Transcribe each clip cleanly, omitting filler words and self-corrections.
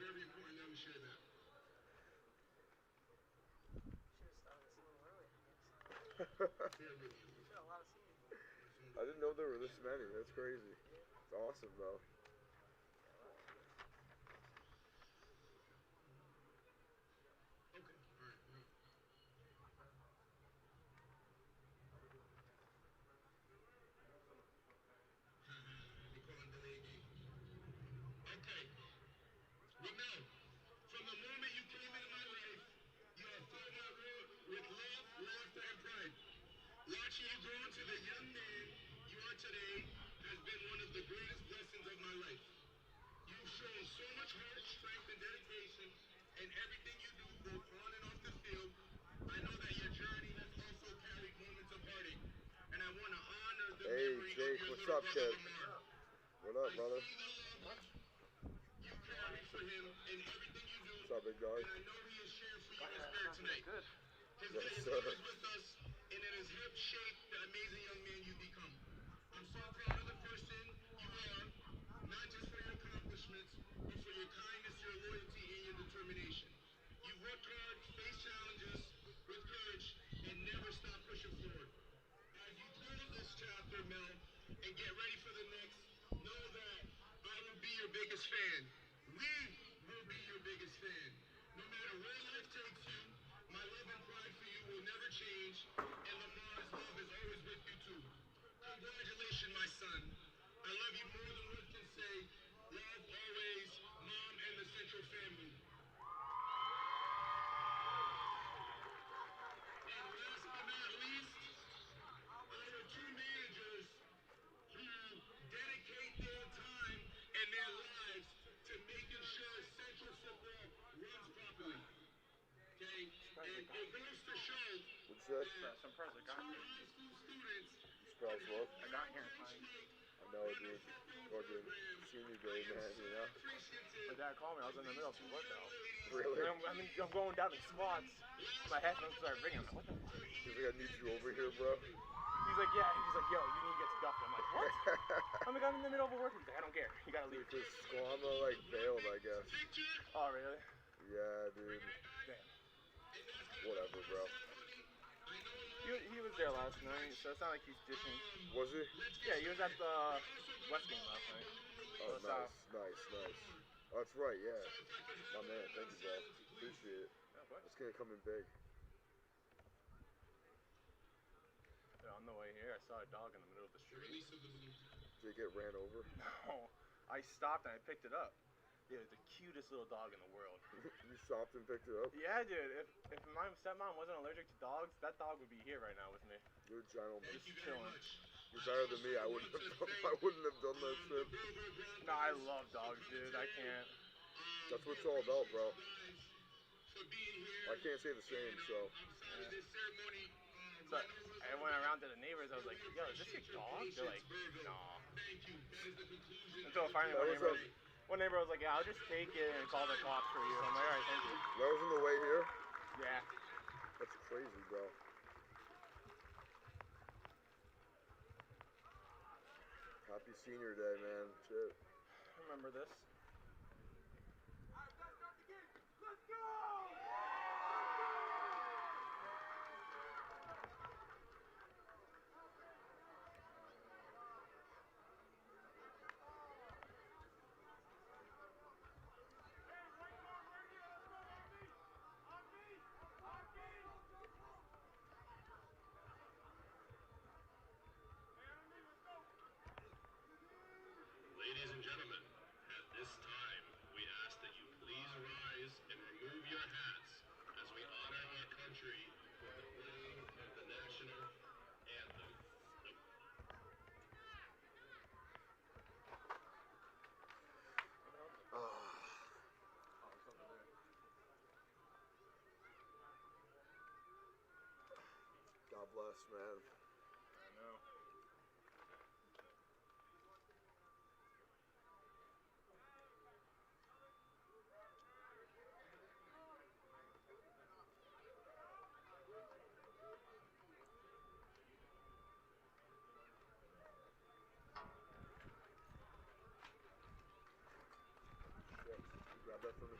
very important that we share that. I didn't know there were this many. That's crazy. It's awesome, bro. Okay. All right. Okay. Well, now, from the moment you came into my life, you have filled my world with love, laughter, and pride. Watching you grow into the young man you are today has been one of the greatest blessings of my life. You've shown so much heart, strength, and dedication in everything you do, both on and off the field. I know that your journey has also carried moments of heartache, and I want to honor the memory Jake, of your what's little up, brother kid? Lamar. What up, brother? I see the love you carry for him in everything you do, What's up, big dog? and I know he is sharing for you in spirit tonight. His Yes, light is sir. always with us, and it has helped shape the amazing young man you become. I'm so proud of the person you are, not just for your accomplishments, but for your kindness, your loyalty, and your determination. You've worked hard, faced challenges with courage, and never stopped pushing forward. As you close this chapter, Mel, and get ready for the next, know that I will be your biggest fan. We will be your biggest fan. No matter where life takes you, my love and pride for you will never change, and Lamar's love is always with you too. Congratulations, my son. I love you more than words can say. Love always, Mom and the Central family. And last but not least, our two managers who dedicate their time and their lives to making sure Central football runs properly. Okay? And it goes to show What's that? Some present. I got two here. high school students Surprise what? I got here in time. I know, dude. Fucking senior day, man, you know? My dad called me. I was in the middle of some workout. Really? I'm going down these squats. My headphones started ringing. I'm like, what the fuck? He's like, I need you over here, bro. He's like, yeah. He's like, yo, you need to get stuffed. I'm like, what? I'm like, I'm in the middle of a workout. He's like, I don't care. You gotta leave. Because Squama, like, bailed, I guess. Oh, really? Yeah, dude. Damn. Whatever, bro. He was there last night, so it's not like he's dishing. Was he? Yeah, he was at the West game last night. Oh, nice. Oh, that's right, yeah. My man, thank you, bro. Appreciate it. It's gonna come in big. Yeah, on the way here, I saw a dog in the middle of the street. Did it get ran over? No. I stopped and I picked it up. Dude, the cutest little dog in the world. You stopped and picked it up? Yeah, dude. If my stepmom wasn't allergic to dogs, that dog would be here right now with me. You're a gentleman. Just chilling. You're better than me. I wouldn't have done that shit. No, I love dogs, dude. I can't. That's what it's all about, bro. I can't say the same, so. So I went around to the neighbors. I was like, yo, is this your dog? They're like, nah. Until finally one neighbor was like, yeah, I'll just take it and call the cops for you. I'm like, all right, thank you. That was on the way here? Yeah. That's crazy, bro. Happy senior day, man. Shit. Remember this? Let's go! Ladies and gentlemen, at this time, we ask that you please rise and remove your hats as we honor our country with the playing of the national anthem. God bless, man. I know. Shit. You grab that for me?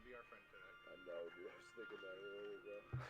be our friend today. I know, dude. I was thinking that earlier, bro.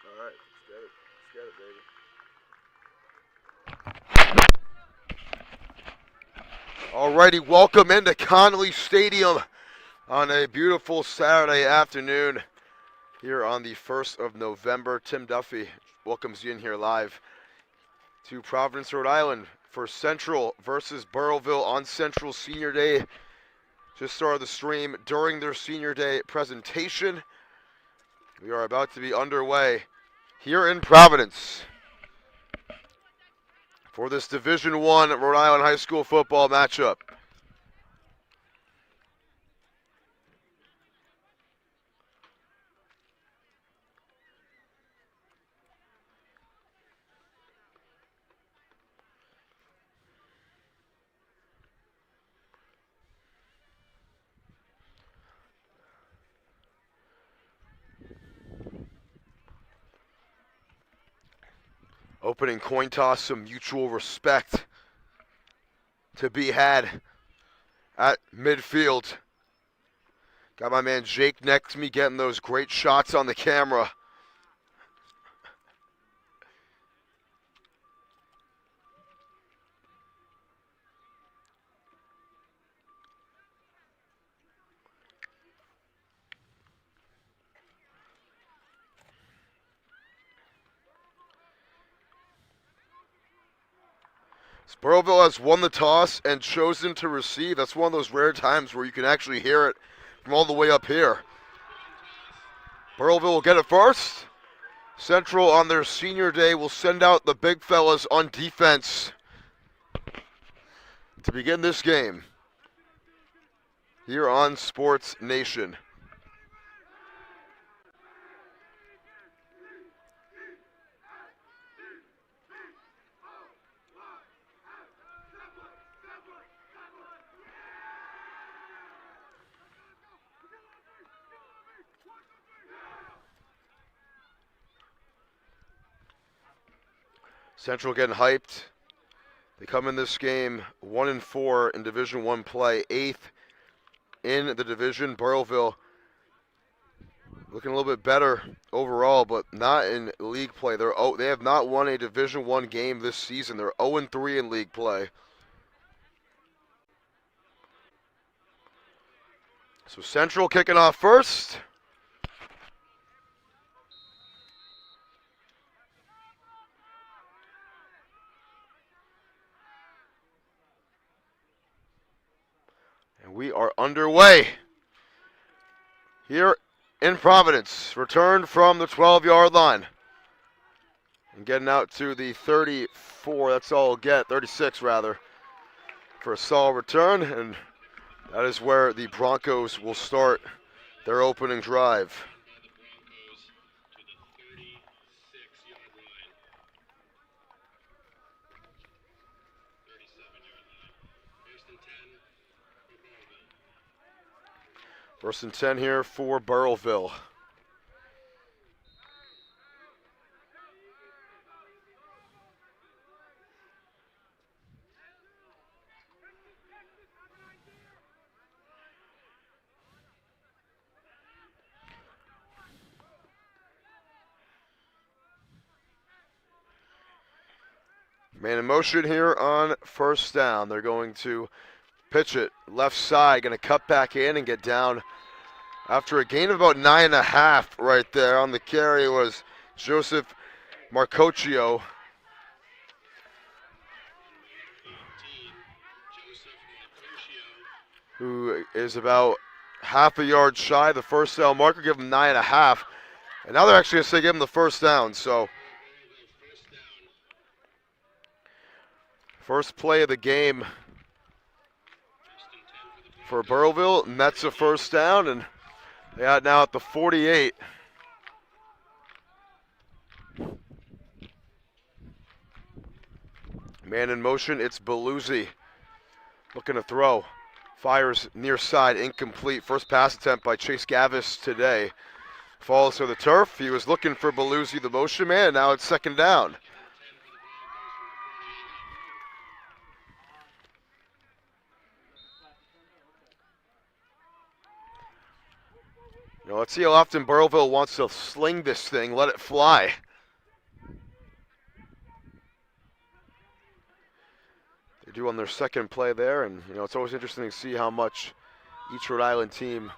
All right, let's get it, baby. Alrighty, welcome into Connolly Stadium on a beautiful Saturday afternoon here on the 1st of November. Tim Duffy welcomes you in here live to Providence, Rhode Island for Central versus Burrillville on Central Senior Day. Just started the stream during their Senior Day presentation. We are about to be underway here in Providence for this Division I Rhode Island High School football matchup. Opening coin toss, some mutual respect to be had at midfield. Got my man Jake next to me getting those great shots on the camera. Burrillville has won the toss and chosen to receive. That's one of those rare times where you can actually hear it from all the way up here. Burrillville will get it first. Central on their Senior Day will send out the big fellas on defense to begin this game here on Sports Nation. Central getting hyped. They come in this game 1-4 in Division I play, 8th in the division. Burrillville looking a little bit better overall, but not in league play. They have not won a Division I game this season. They're 0-3 in league play. So Central kicking off first. And we are underway here in Providence. Return from the 12-yard line. And getting out to the 34, that's all we'll get, 36 rather, for a solid return. And that is where the Broncos will start their opening drive. First and 10 here for Burrillville. Man in motion here on first down. They're going to pitch it left side, going to cut back in and get down after a gain of about 9.5 right there. On the carry was Joseph Marcocchio. Who is about half a yard shy. The first down marker, give him 9.5. And now they're actually going to say give him the first down. So first play of the game for Burrillville, and that's a first down, and they are now at the 48. Man in motion, it's Beluzzi looking to throw. Fires near side, incomplete. First pass attempt by Chase Gavis today. Falls to the turf. He was looking for Beluzzi, the motion man. Now it's second down. Now let's see how often Burrillville wants to sling this thing, let it fly. They do on their second play there, and it's always interesting to see how much each Rhode Island team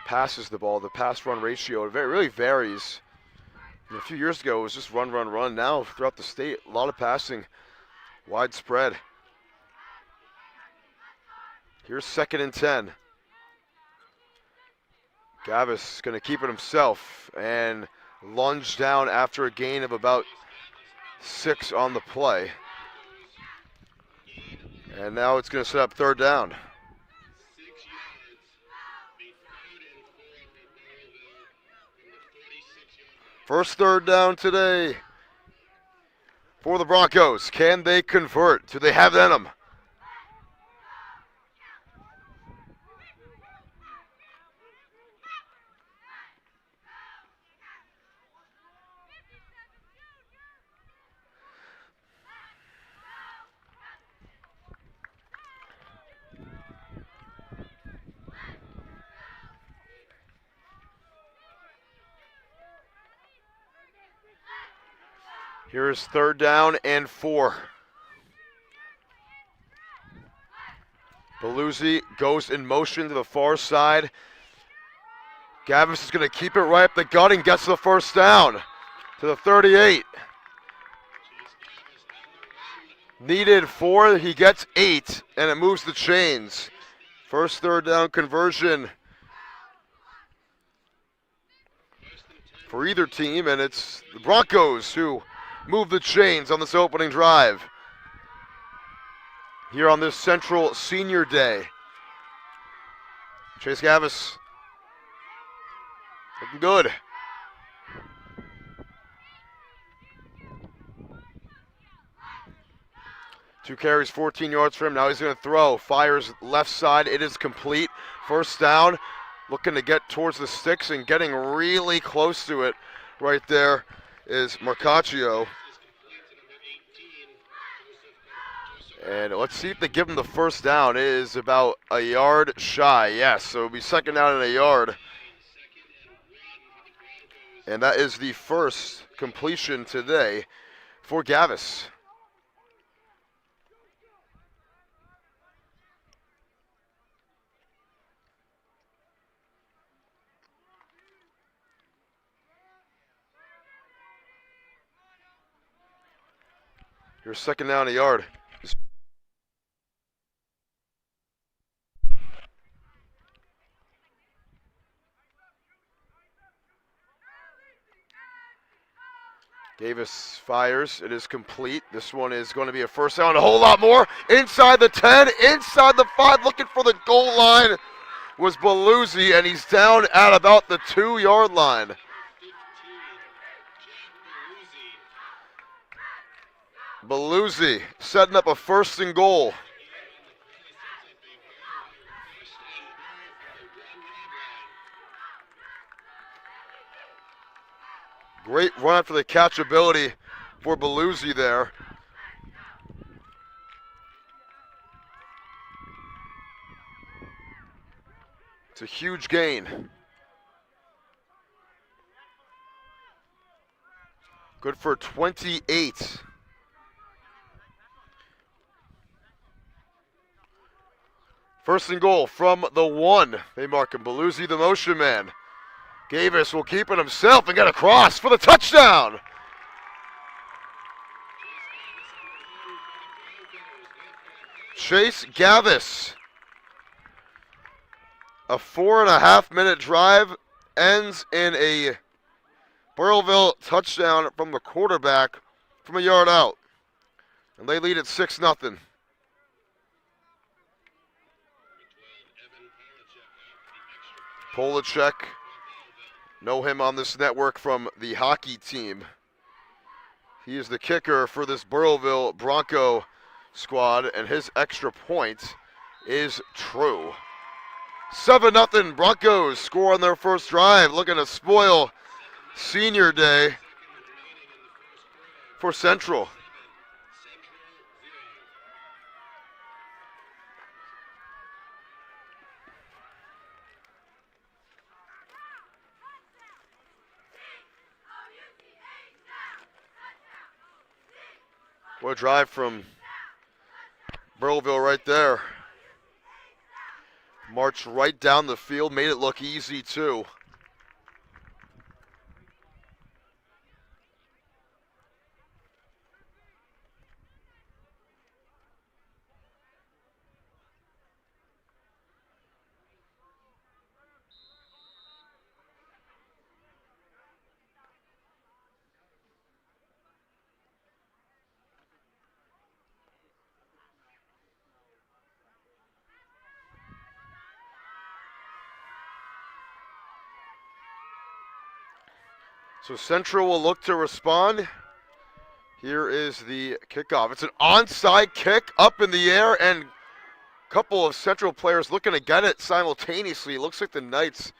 passes the ball. The pass-run ratio, it really varies. A few years ago, it was just run, run, run. Now, throughout the state, a lot of passing, widespread. Here's 2nd and 10. Gavis is going to keep it himself and lunge down after a gain of about 6 on the play. And now it's going to set up third down. 6 yards. Be 3rd and 4 for Burrillville from the 46-yard line. First third down today for the Broncos. Can they convert? Do they have it in them? Here's 3rd down and 4. Beluzzi goes in motion to the far side. Gavis is going to keep it right up the gut and gets the first down to the 38. Needed 4, he gets 8, and it moves the chains. First 3rd down conversion for either team, and it's the Broncos who move the chains on this opening drive here on this Central Senior Day. Chase Gavis looking good. Two carries, 14 yards for him. Now he's going to throw. Fires left side. It is complete. First down. Looking to get towards the sticks and getting really close to it right there is Marcaccio. And let's see if they give him the first down. It is about a yard shy. Yes, so it'll be second down and a yard. And that is the first completion today for Gavis. Here's second down a yard. Davis fires. It is complete. This one is going to be a first down. A whole lot more. Inside the 10, inside the 5, looking for the goal line was Beluzzi, and he's down at about the 2-yard line. Beluzzi setting up a 1st and goal. Great run after the catchability for Beluzzi there. It's a huge gain. Good for 28. First and goal from the 1. They mark him. Beluzzi, the motion man. Gavis will keep it himself and get across for the touchdown. Chase Gavis. A 4.5-minute drive ends in a Burrillville touchdown from the quarterback from a yard out. And they lead at 6-0. Polacek. Know him on this network from the hockey team. He is the kicker for this Burrillville Bronco squad, and his extra point is true. 7-0 Broncos score on their first drive, looking to spoil senior day for Central. What a drive from Burrillville right there. Marched right down the field, made it look easy too. So Central will look to respond. Here is the kickoff. It's an onside kick up in the air, and a couple of Central players looking to get it simultaneously. It looks like the Knights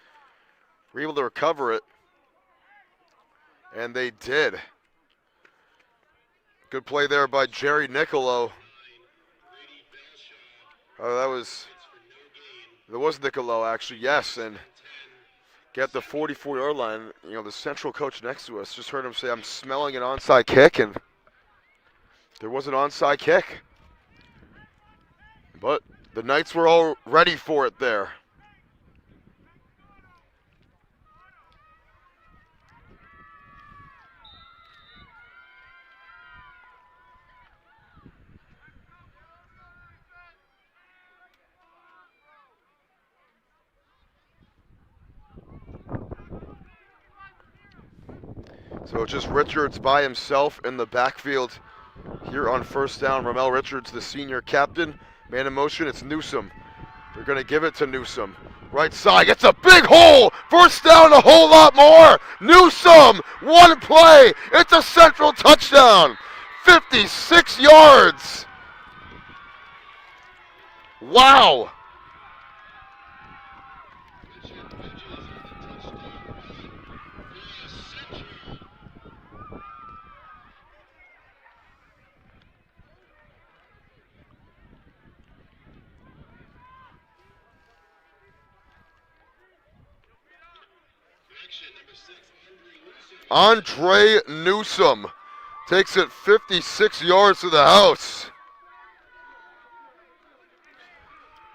were able to recover it, and they did. Good play there by Jerry Nicolo. Oh, there was Nicolo actually, yes, and get the 44-yard line. You know, the Central coach next to us just heard him say, "I'm smelling an onside kick," and there was an onside kick. But the Knights were all ready for it there. So just Richards by himself in the backfield here on first down. Ramel Richards, the senior captain. Man in motion, it's Newsom. They're going to give it to Newsom. Right side, gets a big hole. First down, a whole lot more. Newsom, one play. It's a Central touchdown. 56 yards. Wow. Andre Newsom takes it 56 yards to the house.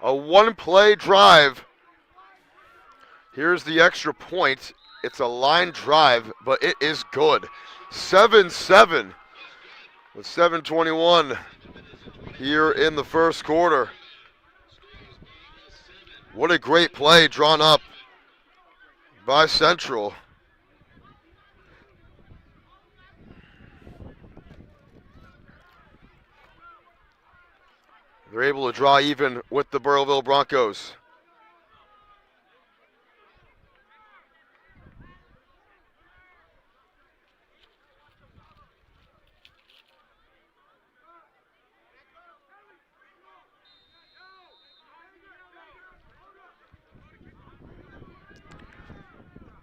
A one-play drive. Here's the extra point. It's a line drive, but it is good. 7-7 with 7:21 here in the first quarter. What a great play drawn up by Central. They're able to draw even with the Burrillville Broncos.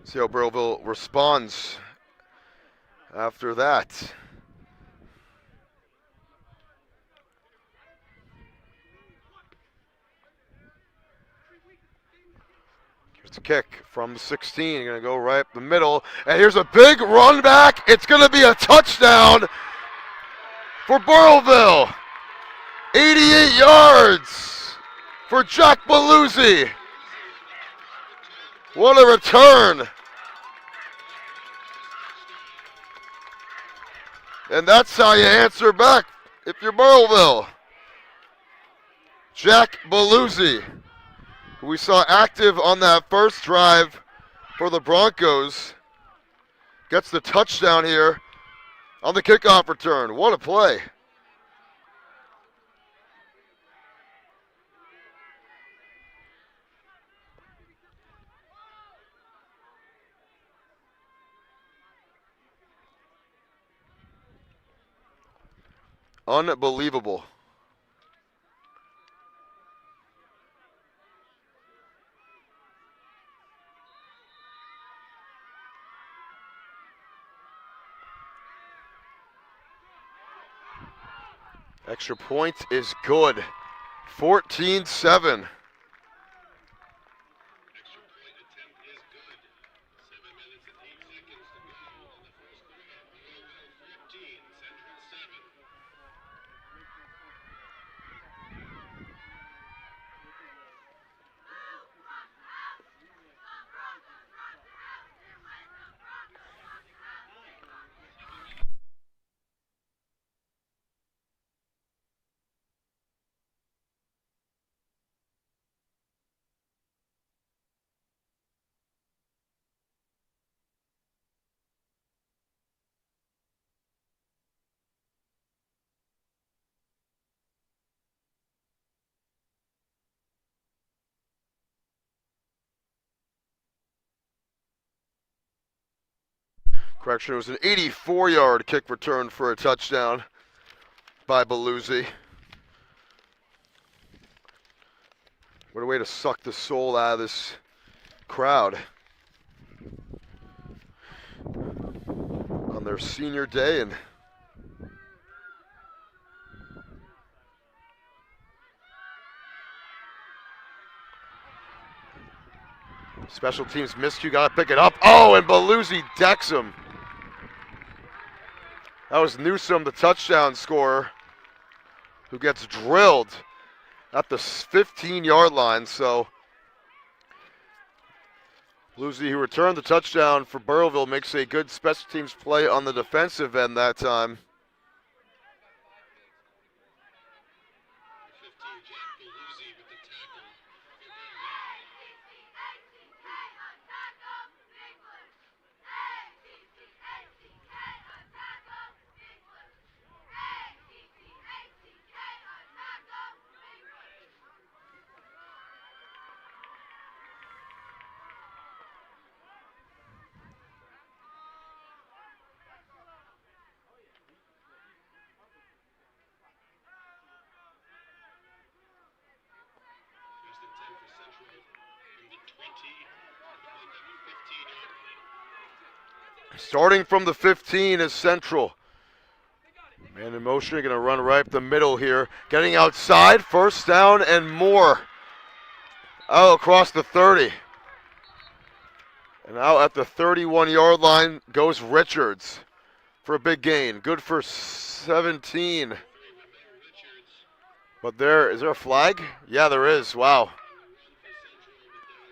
See how Burrillville responds after that. Here's a kick from the 16. Going to go right up the middle. And here's a big run back. It's going to be a touchdown for Burrillville. 88 yards for Jack Beluzzi. What a return. And that's how you answer back if you're Burrillville. Jack Beluzzi, who we saw active on that first drive for the Broncos, gets the touchdown here on the kickoff return. What a play. Unbelievable. Extra point is good. 14-7. Extra point attempt is good. 7 minutes and 8 seconds to go in the first quarter. Burrillville 14, Central 7. Correction, it was an 84-yard kick return for a touchdown by Beluzzi. What a way to suck the soul out of this crowd on their senior day. And special teams miscue, got to pick it up. Oh, and Beluzzi decks him. That was Newsome, the touchdown scorer, who gets drilled at the 15-yard line. So Beluzzi, who returned the touchdown for Burrillville, makes a good special teams play on the defensive end that time. 15, Jack Beluzzi with the tackle. First and 10 for Central from the 20, I believe that the 15-yard line. Starting from the 15 is Central. Man in motion, going to run right up the middle here. Getting outside, first down and more. Out across the 30. And out at the 31-yard line goes Richards for a big gain. Good for 17. But is there a flag? Yeah, there is. Wow.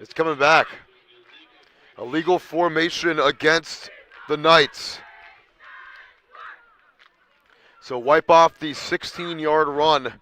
It's coming back. Illegal formation against the Knights. So wipe off the 16-yard run.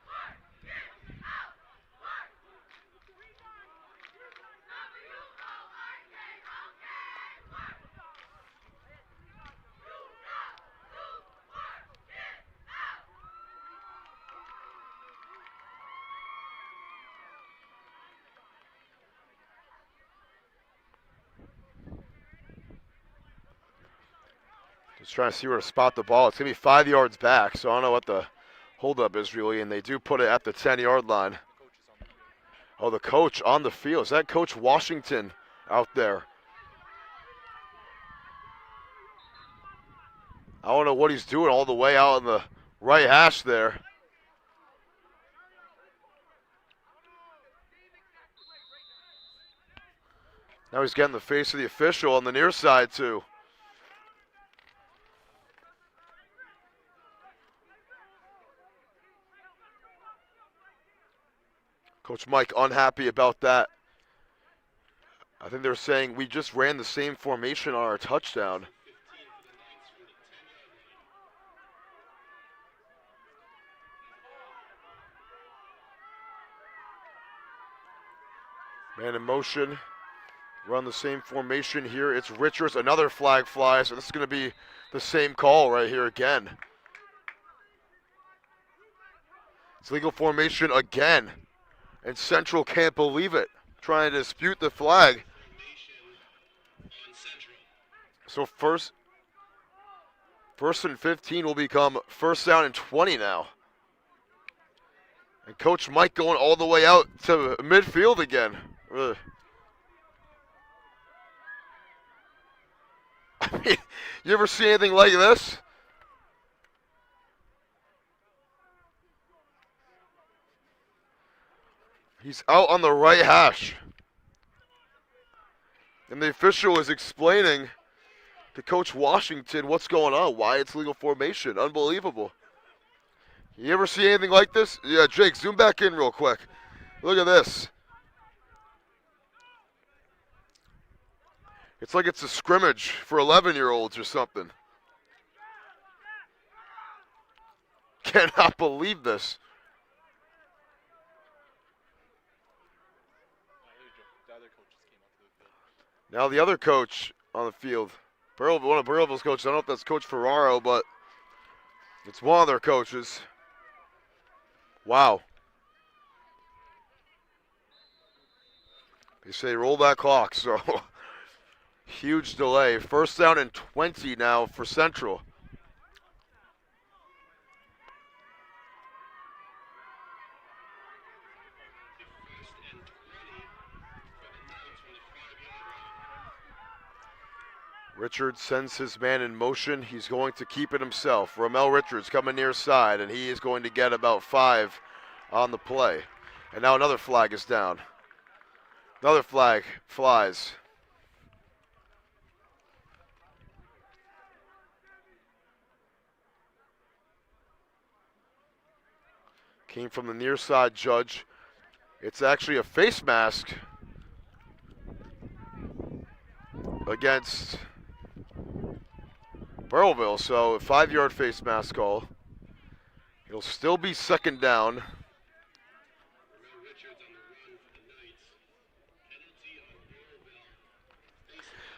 Just trying to see where to spot the ball. It's going to be 5 yards back, so I don't know what the holdup is really, and they do put it at the 10-yard line. Oh, the coach on the field. Is that Coach Washington out there? I don't know what he's doing all the way out on the right hash there. Now he's getting the face of the official on the near side, too. Coach Mike unhappy about that. I think they're saying we just ran the same formation on our touchdown. Man in motion. Run the same formation here. It's Richards. Another flag flies. So this is going to be the same call right here again. It's legal formation again. And Central can't believe it. Trying to dispute the flag. So first and 15 will become first down and 20 now. And Coach Mike going all the way out to midfield again. Ugh. I mean, you ever see anything like this? He's out on the right hash. And the official is explaining to Coach Washington what's going on, why it's legal formation. Unbelievable. You ever see anything like this? Yeah, Jake, zoom back in real quick. Look at this. It's like it's a scrimmage for 11-year-olds or something. Cannot believe this. Now the other coach on the field. One of Burrillville's coaches. I don't know if that's Coach Ferraro, but it's one of their coaches. Wow. They say roll that clock, so huge delay. First down and 20 now for Central. Richards sends his man in motion. He's going to keep it himself. Ramel Richards coming near side, and he is going to get about 5 on the play. And now another flag is down. Another flag flies. Came from the near side judge. It's actually a face mask against Burrillville, so a 5-yard face mask call. It'll still be second down.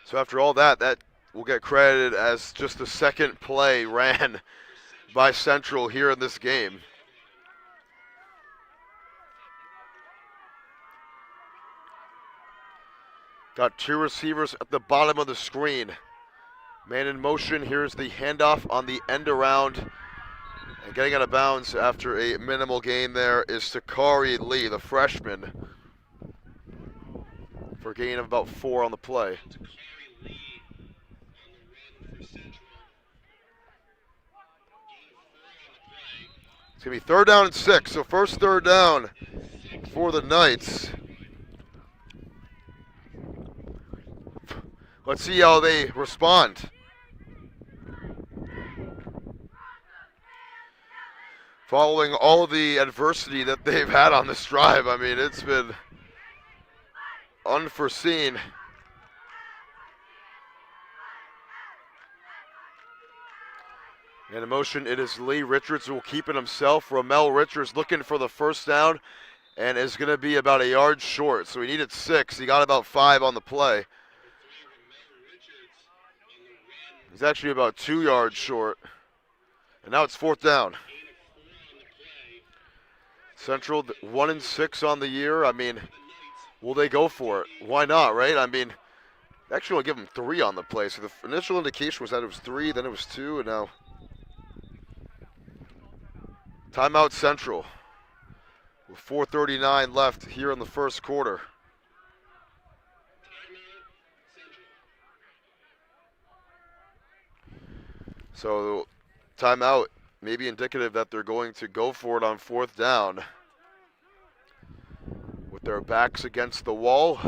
So after all that, that will get credited as just the second play ran by Central here in this game. Got 2 receivers at the bottom of the screen. Man in motion. Here's the handoff on the end around. And getting out of bounds after a minimal gain there is Takari Lee, the freshman, for a gain of about 4 on the play. It's going to be 3rd down and 6. So first 3rd down for the Knights. Let's see how they respond. Following all the adversity that they've had on this drive, I mean, it's been unforeseen. And in motion, it is Lee. Richards will keep it himself. Ramel Richards looking for the first down and is going to be about a yard short. So he needed 6. He got about 5 on the play. He's actually about 2 yards short. And now it's 4th down. Central 1-6 on the year. I mean, will they go for it? Why not, right? I mean, actually I'll give them 3 on the play. So the initial indication was that it was 3, then it was 2, and now timeout Central with 4:39 left here in the first quarter. So timeout may be indicative that they're going to go for it on 4th down with their backs against the wall.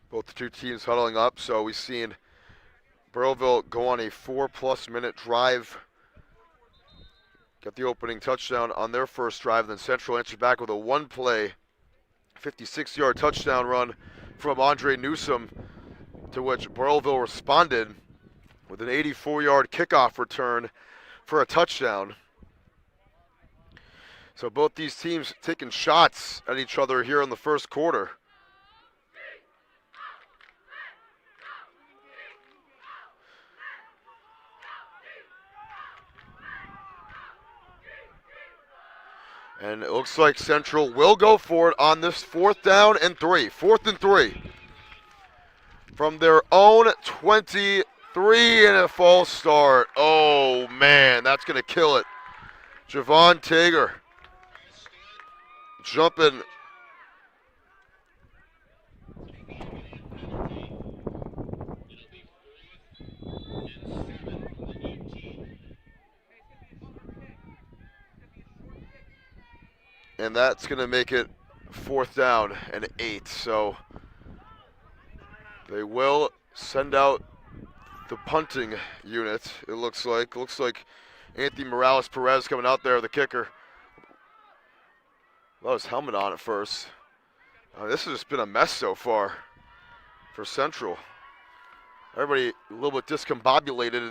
Both the two teams huddling up, so we've seen Burrillville go on a 4+ minute drive. Got the opening touchdown on their first drive, then Central answered back with a 1-play, 56-yard touchdown run from Andre Newsom, to which Burrillville responded with an 84-yard kickoff return for a touchdown. So both these teams taking shots at each other here in the first quarter. And it looks like Central will go for it on this 4th down and 3. 4th and 3. From their own 23 and a false start. Oh, man, that's going to kill it. Javon Tager jumping. And that's going to make it 4th down and 8. So they will send out the punting unit, it looks like. Looks like Anthony Morales-Perez coming out there, the kicker. Well, his helmet on at first. This has just been a mess so far for Central. Everybody a little bit discombobulated.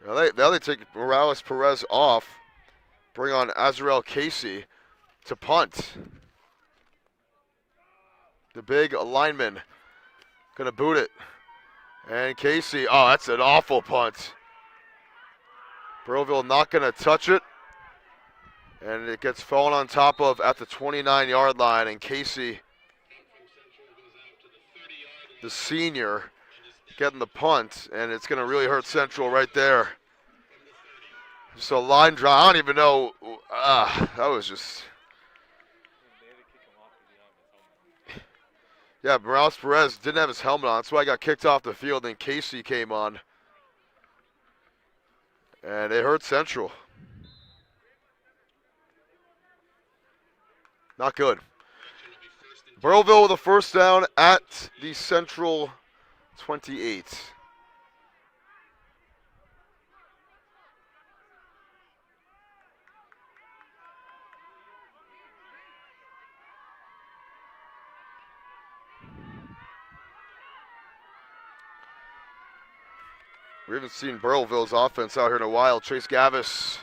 And now they take Morales-Perez off, bring on Azrael Casey to punt. The big lineman going to boot it. And Casey, oh, that's an awful punt. Burrillville not going to touch it. And it gets fallen on top of at the 29-yard line. And Casey, the senior, getting the punt. And it's going to really hurt Central right there. Just a line drive. I don't even know. That was just... Yeah, Morales-Perez didn't have his helmet on. That's why he got kicked off the field. Then Casey came on. And it hurt Central. Not good. Burrillville with a 1st down at the Central 28. We haven't seen Burrillville's offense out here in a while. Chase Gavis,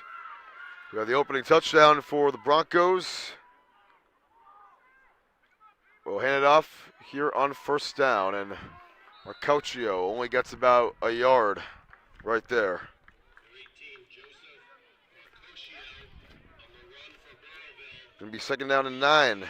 we have the opening touchdown for the Broncos. We'll hand it off here on 1st down, and Marcocchio only gets about a yard right there. Going to be 2nd down and 9.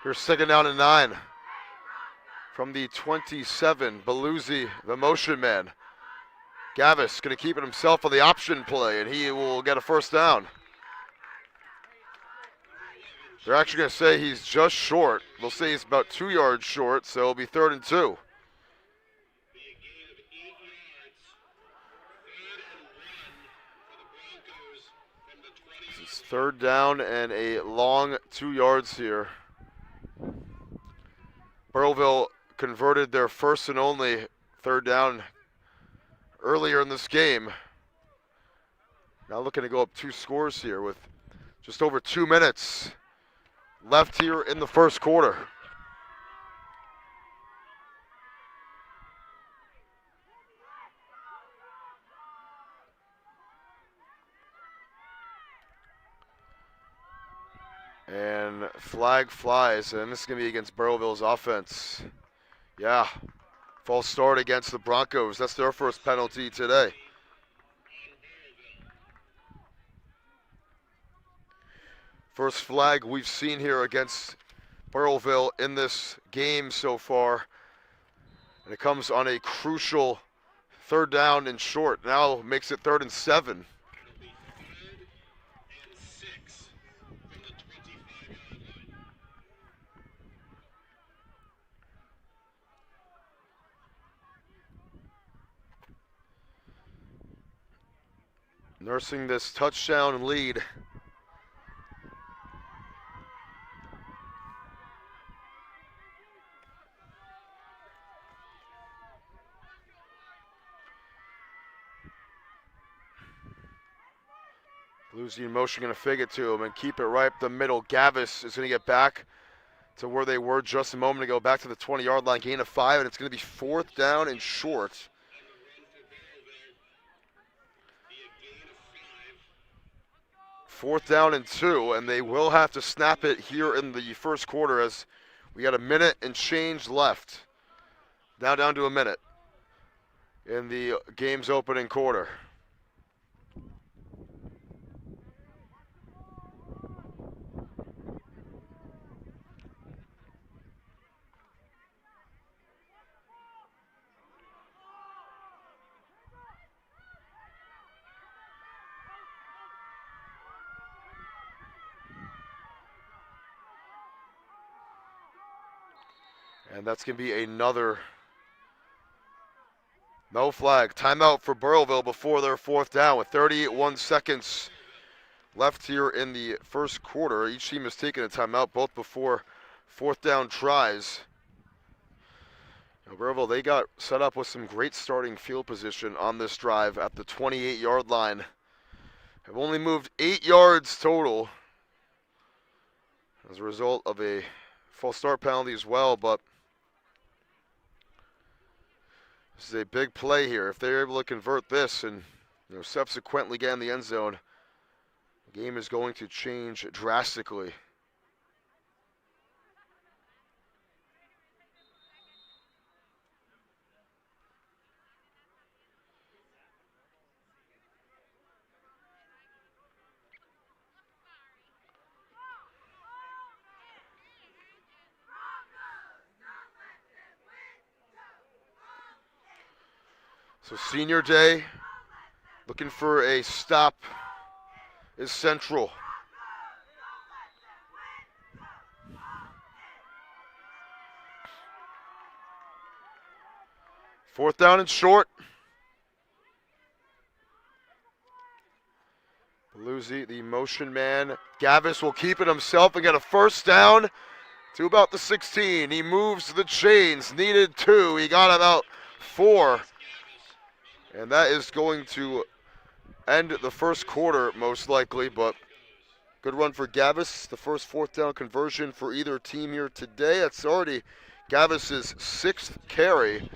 Here's 2nd down and 9 from the 27. Beluzzi, the motion man. Gavis going to keep it himself on the option play, and he will get a 1st down. They're actually going to say he's just short. They'll say he's about 2 yards short, so it'll be 3rd and 2. This is 3rd down and a long 2 yards here. Burrillville converted their first and only 3rd down earlier in this game. Now looking to go up 2 scores here with just over 2 minutes left here in the 1st quarter. And flag flies, and this is going to be against Burrillville's offense. Yeah, false start against the Broncos. That's their first penalty today. First flag we've seen here against Burrillville in this game so far. And it comes on a crucial 3rd down and short. Now makes it 3rd and 7. Nursing this touchdown lead. Losing in motion, going to fake it to him and keep it right up the middle. Gavis is going to get back to where they were just a moment ago, back to the 20-yard line, gain of 5, and it's going to be 4th down and short. Fourth down and 2, and they will have to snap it here in the first quarter as we got a minute and change left. Now down to a minute in the game's opening quarter. And that's going to be another no flag. Timeout for Burrillville before their 4th down with 31 seconds left here in the first quarter. Each team has taken a timeout, both before 4th down tries. Now, Burrillville, they got set up with some great starting field position on this drive at the 28-yard line. Have only moved 8 yards total as a result of a false start penalty as well, but this is a big play here. If they're able to convert this and subsequently get in the end zone, the game is going to change drastically. So senior day, looking for a stop is Central. Fourth down and short. Paluzzi, the motion man. Gavis will keep it himself and get a first down to about the 16. He moves the chains, needed 2. He got about 4. And that is going to end the first quarter, most likely, but good run for Gavis. The first 4th down conversion for either team here today. It's already Gavis's 6th carry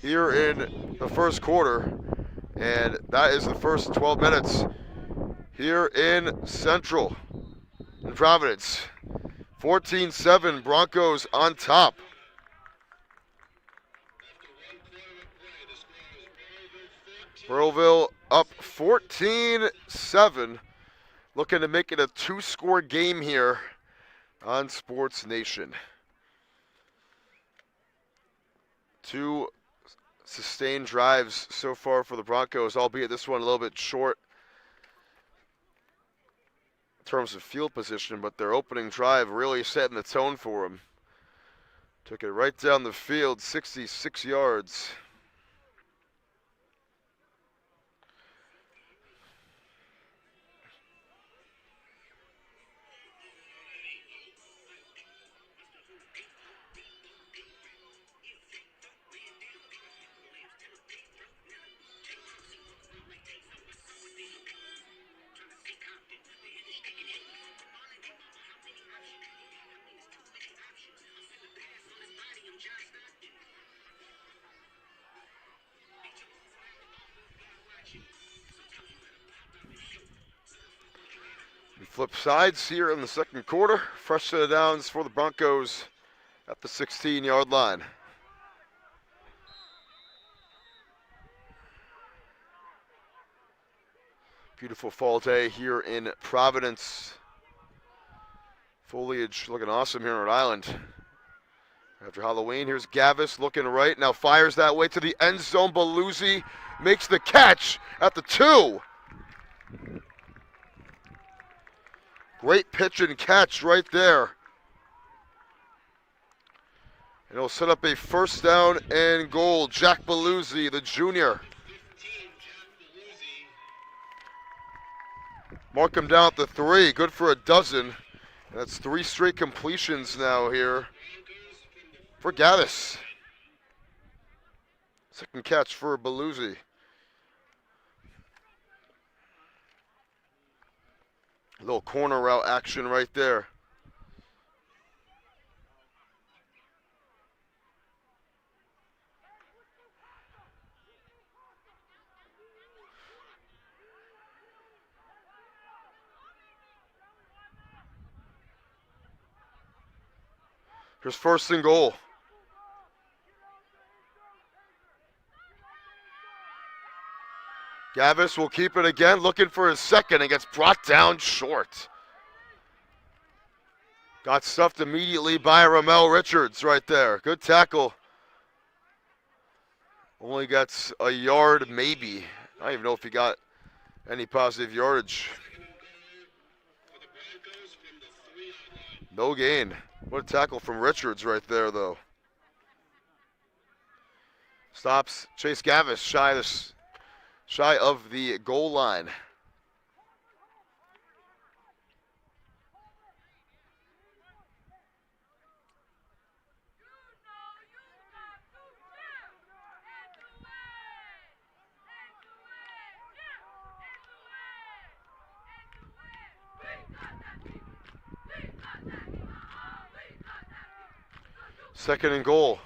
here in the first quarter, and that is the first 12 minutes here in Central in Providence. 14-7, Broncos on top. Burrillville up 14-7, looking to make it a 2-score game here on Sports Nation. 2 sustained drives so far for the Broncos, albeit this one a little bit short in terms of field position, but their opening drive really setting the tone for them. Took it right down the field, 66 yards. We flip sides here in the second quarter. Fresh set of downs for the Broncos at the 16-yard line. Beautiful fall day here in Providence. Foliage looking awesome here in Rhode Island. After Halloween, here's Gavis looking right. Now fires that way to the end zone. Paluzzi makes the catch at the 2. Great pitch and catch right there. And it'll set up a first down and goal. Jack Paluzzi, the junior. Mark him down at the 3. Good for a dozen. And that's 3 straight completions now here for Gavis. Second catch for Paluzzi. A little corner route action right there. Here's first and goal. Gavis will keep it again, looking for his second, and gets brought down short. Got stuffed immediately by Ramel Richards right there. Good tackle. Only gets a yard, maybe. I don't even know if he got any positive yardage. No gain. What a tackle from Richards right there, though. Stops Chase Gavis shy of the goal line. Second and goal.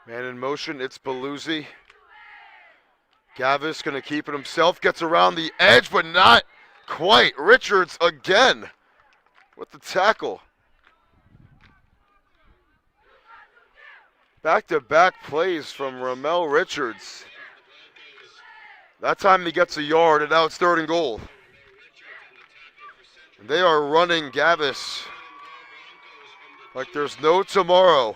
Man in motion, it's Beluzzi. Gavis going to keep it himself, gets around the edge, but not quite. Richards again with the tackle. Back-to-back plays from Ramel Richards. That time he gets a yard, and now it's third and goal. And they are running Gavis like there's no tomorrow.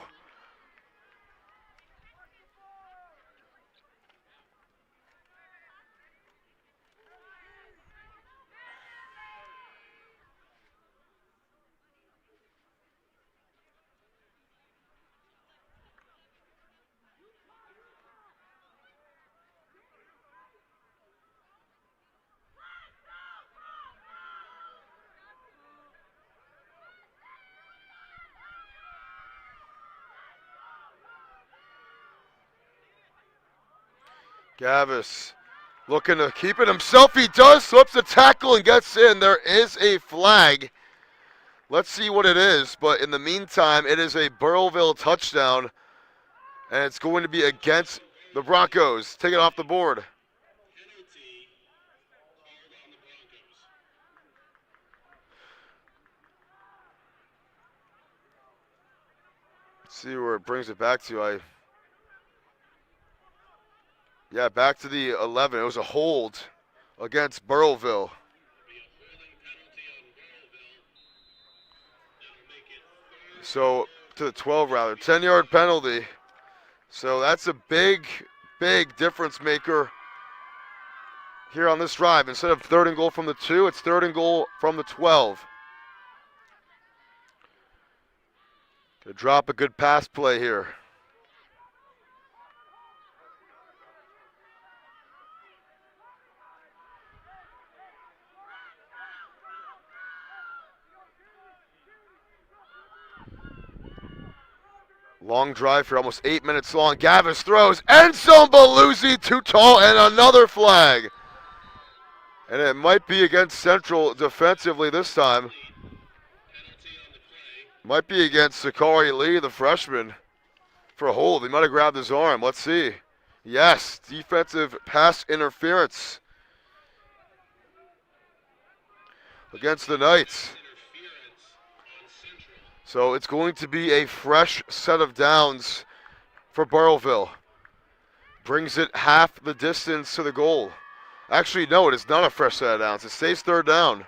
Gavis looking to keep it himself. He does, slips the tackle and gets in. There is a flag. Let's see what it is. But in the meantime, it is a Burrillville touchdown. And it's going to be against the Broncos. Take it off the board. Let's see where it brings it back to. Yeah, back to the 11. It was a hold against Burrillville. So, to the 12 rather. 10-yard penalty. So that's a big, big difference maker here on this drive. Instead of third and goal from the 2, it's third and goal from the 12. Gonna drop a good pass play here. Long drive for almost 8 minutes long. Gavis throws. End zone, Beluzzi, too tall, and another flag. And it might be against Central defensively this time. Might be against Sakari Lee, the freshman, for a hold. He might have grabbed his arm. Let's see. Yes, defensive pass interference against the Knights. So it's going to be a fresh set of downs for Burrillville. Brings it half the distance to the goal. Actually, no, it is not a fresh set of downs. It stays third down.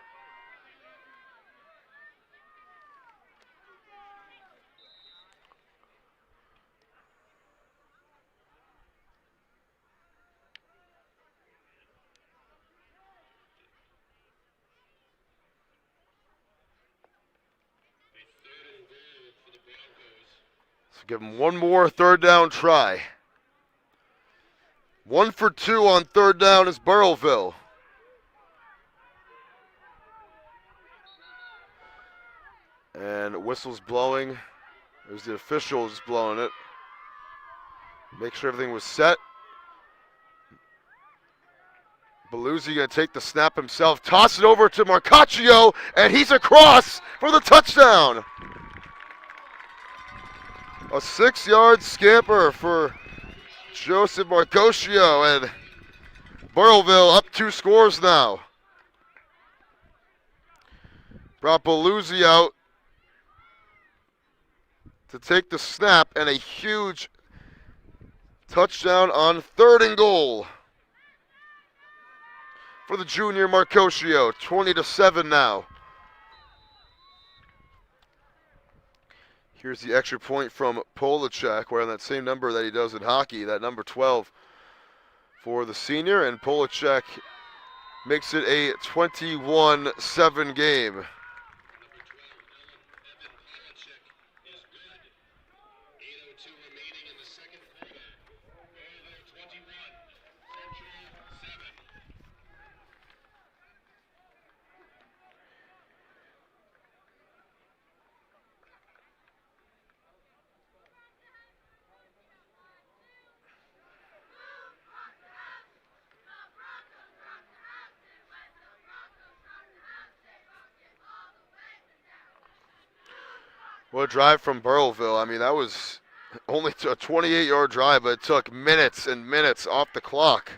Give him one more third down try. 1 for 2 on third down is Burrillville. And whistle's blowing. It was the officials blowing it. Make sure everything was set. Beluzzi going to take the snap himself, toss it over to Marcaccio, and he's across for the touchdown. A 6-yard scamper for Joseph Marcaccio, and Burrillville up 2 scores now. Brought Beluzzi out to take the snap, and a huge touchdown on 3rd and goal for the junior Marcaccio. 20-7 now. Here's the extra point from Polacek, wearing that same number that he does in hockey, that number 12 for the senior, and Polacek makes it a 21-7 game. What a drive from Burrillville. I mean, that was only a 28-yard drive, but it took minutes and minutes off the clock.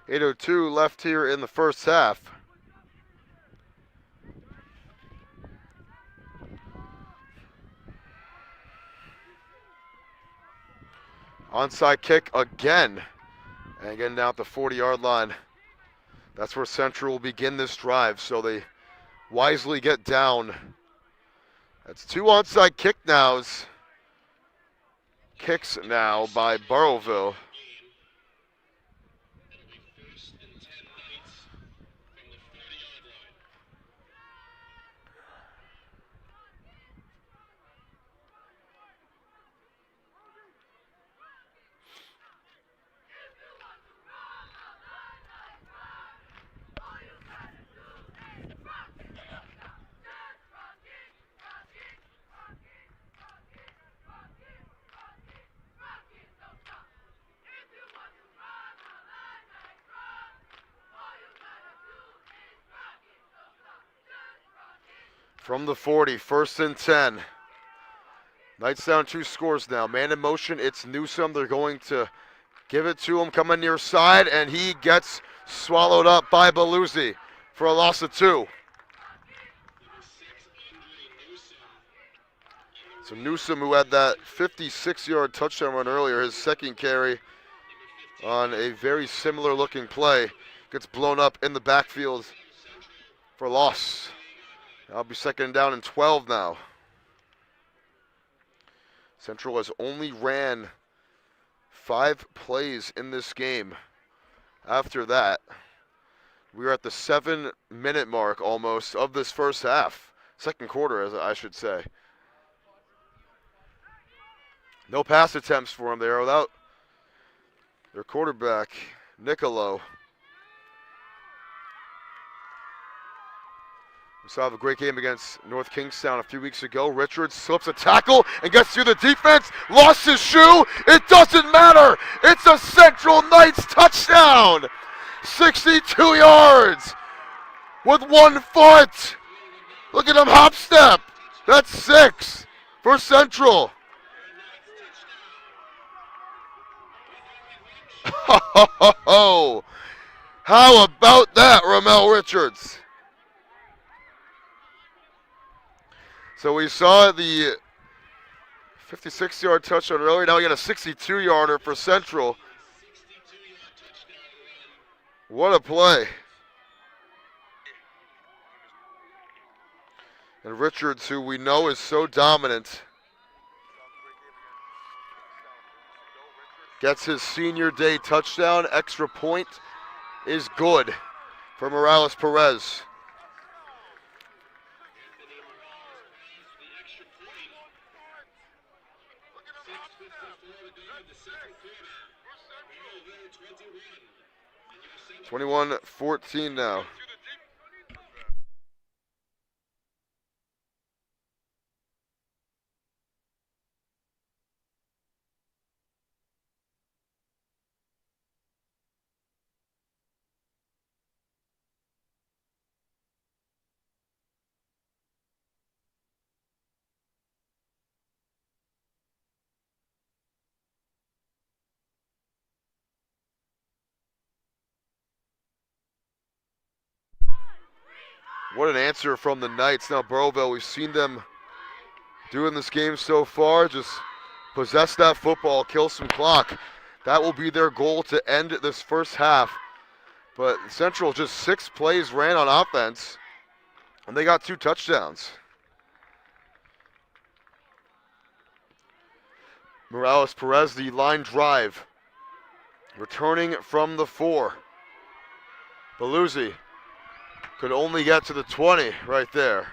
.802 left here in the first half. Onside kick again. And again down at the 40-yard line. That's where Central will begin this drive, so they wisely get down. That's 2 onside kicks now by Burrillville. From the 40, 1st and 10. Knights down 2 scores now. Man in motion, it's Newsom. They're going to give it to him, coming near side, and he gets swallowed up by Beluzzi for a loss of 2. So Newsom, who had that 56-yard touchdown run earlier, his second carry on a very similar looking play, gets blown up in the backfield for loss. That'll be 2nd down and 12 now. Central has only ran 5 plays in this game. After that, we are at the 7-minute mark almost of this first half. Second quarter, as I should say. No pass attempts for them there without their quarterback, Nicolo. We saw a great game against North Kingstown a few weeks ago. Richards slips a tackle and gets through the defense. Lost his shoe. It doesn't matter. It's a Central Knights touchdown. 62 yards with 1 foot. Look at him hop step. That's 6 for Central. How about that, Ramel Richards? So we saw the 56-yard touchdown earlier. Now we got a 62-yarder for Central. What a play. And Richards, who we know is so dominant, gets his senior day touchdown. Extra point is good for Morales Perez. Burrillville 21-14 now. What an answer from the Knights. Now Burrillville, we've seen them doing this game so far. Just possess that football, kill some clock. That will be their goal to end this first half. But Central just 6 plays ran on offense, and they got 2 touchdowns. Morales Perez, the line drive. Returning from the 4. Beluzzi could only get to the 20 right there.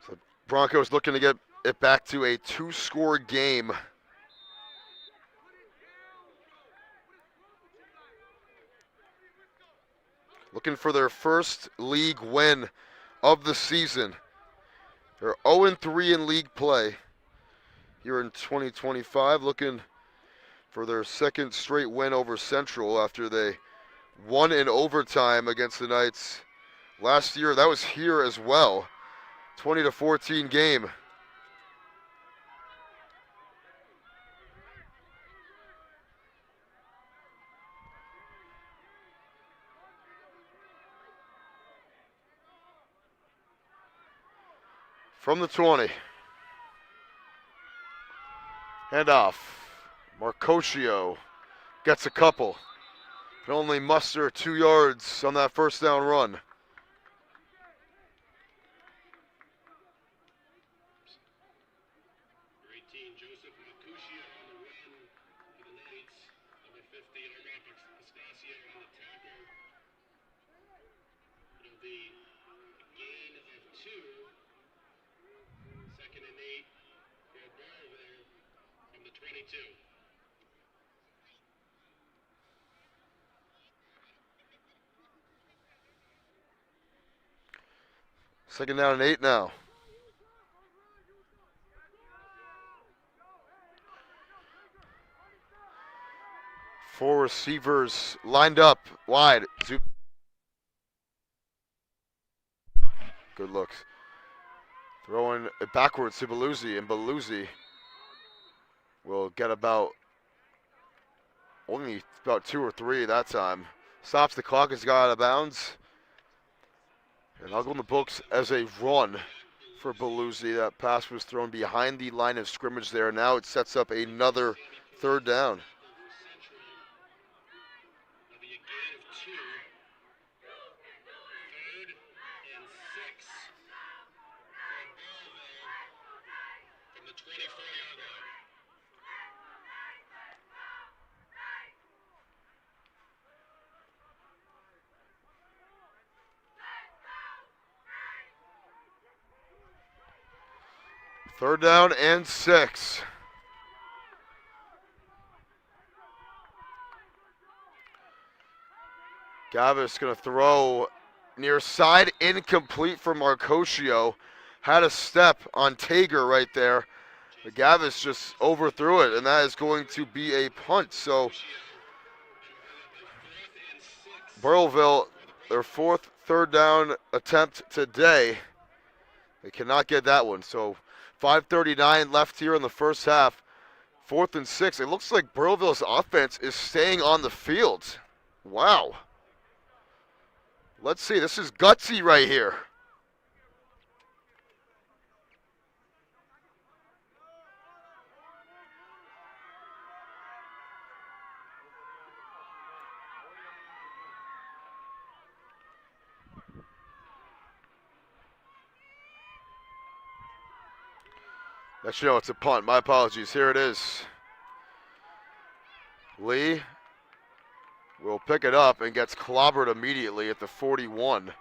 So Broncos looking to get it back to a 2-score game. Looking for their first league win of the season. They're 0-3 in league play here in 2025. Looking for their second straight win over Central after they won in overtime against the Knights last year. That was here as well. 20-14 game. From the 20. Handoff. Marcosio gets a couple. Can only muster 2 yards on that first down run. Second down and 8 now. Four receivers lined up wide. Good looks. Throwing it backwards to Beluzzi, and Beluzzi will get only about 2 or 3 that time. Stops the clock as he got out of bounds. And I'll go in the books as a run for Beluzzi. That pass was thrown behind the line of scrimmage there. Now it sets up another third down. Third down and 6. Gavis going to throw near side, incomplete for Marcosio. Had a step on Tager right there. But Gavis just overthrew it, and that is going to be a punt. So Burrillville their fourth third down attempt today. They cannot get that one. So 5:39 left here in the first half. 4th and 6. It looks like Burrillville's offense is staying on the field. Wow. Let's see. This is gutsy right here. Actually, no, it's a punt. My apologies. Here it is. Lee will pick it up and gets clobbered immediately at the 41.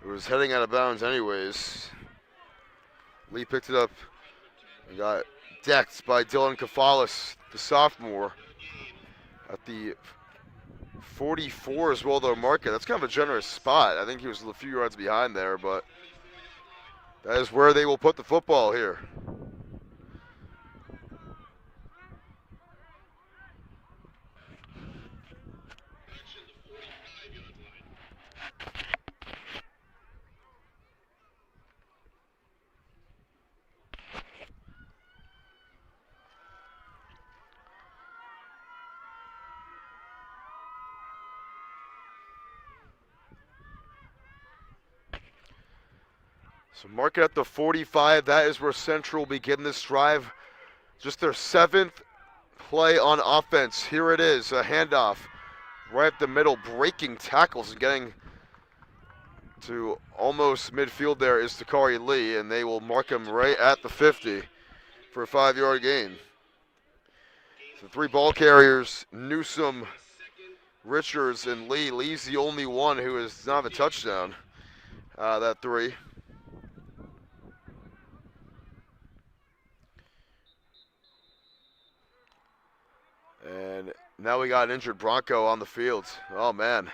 It was heading out of bounds anyways. Lee picked it up and got decked by Dylan Kafalis, the sophomore, at the 44 as well, though, market. That's kind of a generous spot. I think he was a few yards behind there, but that is where they will put the football here. So mark it at the 45. That is where Central begin this drive. Just their 7th play on offense. Here it is, a handoff right up the middle, breaking tackles and getting to almost midfield. There is Takari Lee, and they will mark him right at the 50 for a 5-yard gain. So 3 ball carriers, Newsom, Richards, and Lee. Lee's the only one who does not have a touchdown. That 3. And now we got an injured Bronco on the field. Oh, man.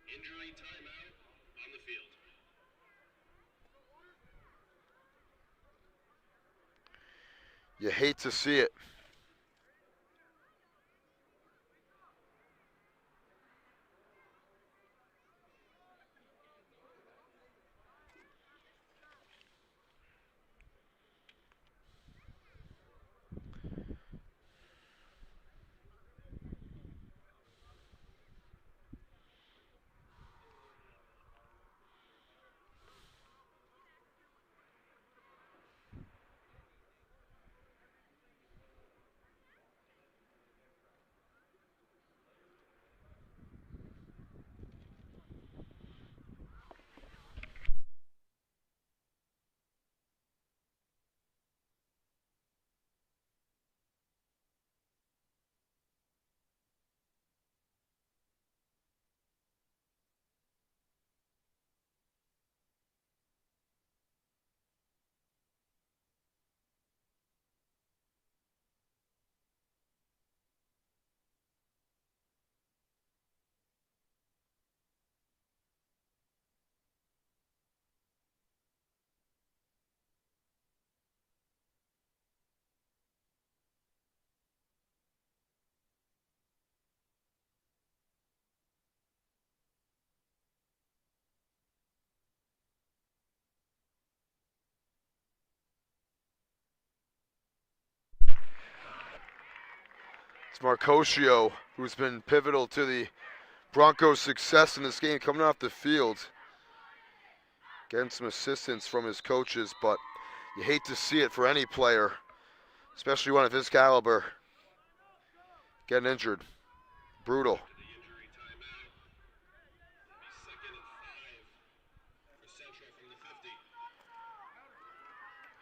Injury timeout on the field. You hate to see it. It's Marcosio, who's been pivotal to the Broncos' success in this game, coming off the field. Getting some assistance from his coaches, but you hate to see it for any player, especially one of his caliber, getting injured. Brutal.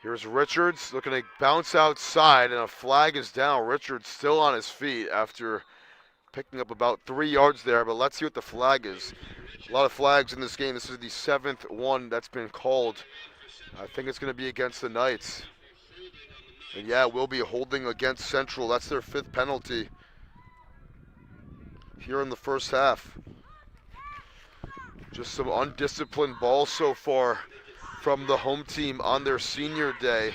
Here's Richards looking to bounce outside, and a flag is down. Richards still on his feet after picking up about 3 yards there, but let's see what the flag is. A lot of flags in this game. This is the 7th one that's been called. I think it's going to be against the Knights. And yeah, it will be holding against Central. That's their 5th penalty here in the first half. Just some undisciplined ball so far from the home team on their senior day.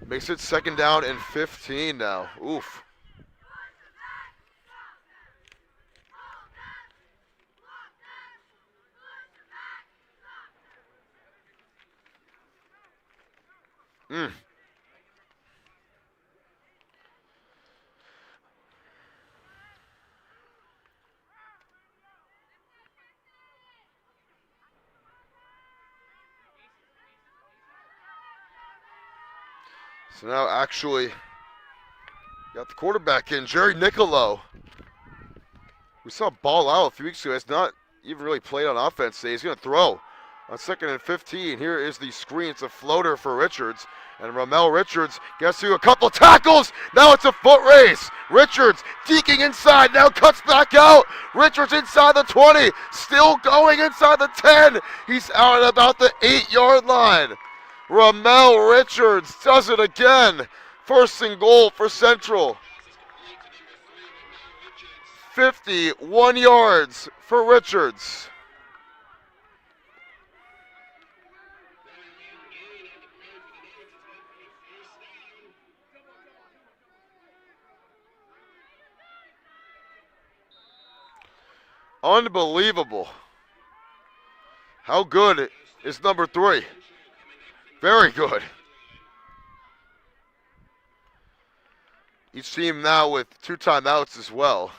Makes it 2nd down and 15 now. Oof. Mm. So now actually got the quarterback in, Jerry Nicolo. We saw ball out a few weeks ago. It's not even really played on offense today. He's going to throw on 2nd and 15. Here is the screen. It's a floater for Richards. And Ramel Richards gets through a couple tackles. Now it's a foot race. Richards deking inside. Now cuts back out. Richards inside the 20. Still going inside the 10. He's out at about the 8-yard line. Ramel Richards does it again. 1st and goal for Central. 51 yards for Richards. Unbelievable. How good is number 3? Very good. Each team now with 2 timeouts as well.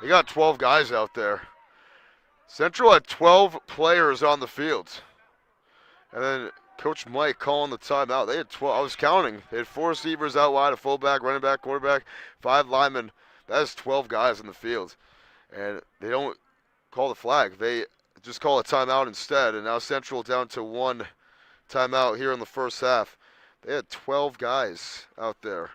They got 12 guys out there. Central had 12 players on the field. And then Coach Mike calling the timeout. They had 12. I was counting. They had 4 receivers out wide, a fullback, running back, quarterback, 5 linemen. That is 12 guys in the field. And they don't call the flag. They just call a timeout instead. And now Central down to 1 timeout here in the first half. They had 12 guys out there.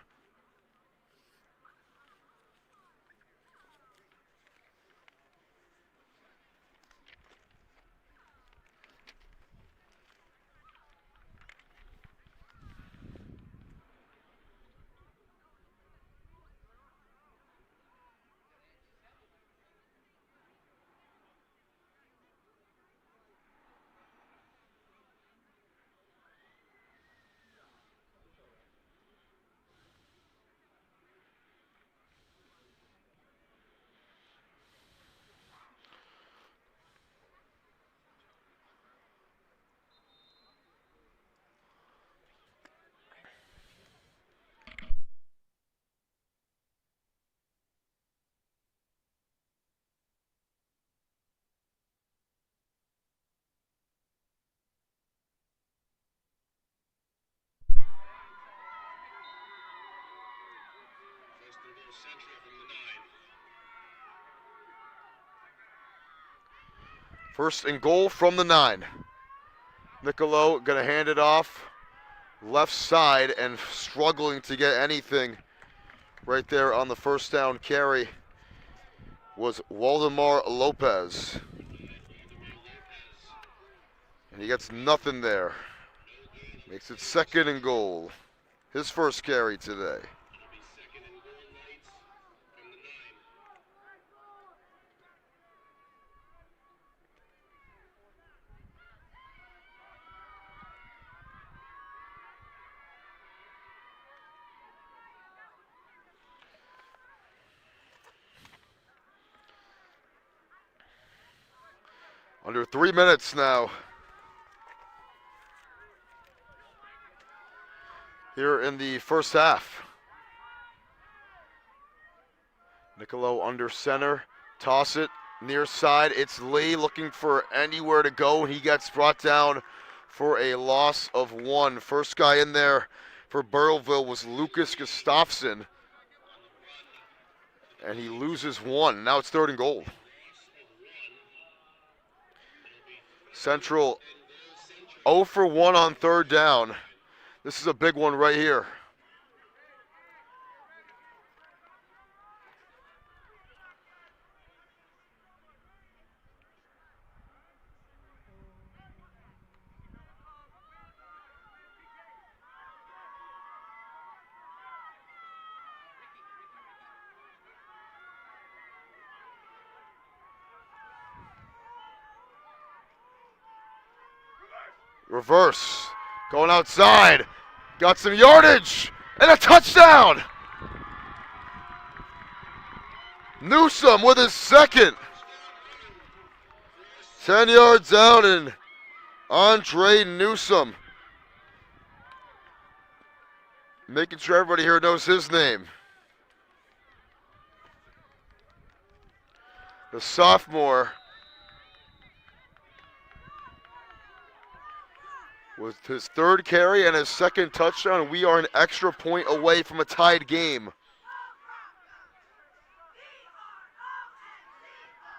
First and goal from the 9. Nicolo going to hand it off left side and struggling to get anything right there on the first down carry was Waldemar Lopez. And he gets nothing there. Makes it 2nd and goal. His first carry today. Under 3 minutes now. Here in the first half. Nicolo under center. Toss it near side. It's Lee looking for anywhere to go. He gets brought down for a loss of 1. First guy in there for Burrillville was Lucas Gustafson. And he loses 1. Now it's 3rd and goal. Central 0 for 1 on 3rd down. This is a big one right here. Reverse. Going outside. Got some yardage. And a touchdown. Newsome with his second. 10 yards out, and Andre Newsome, making sure everybody here knows his name. The sophomore with his third carry and his second touchdown. We are an extra point away from a tied game.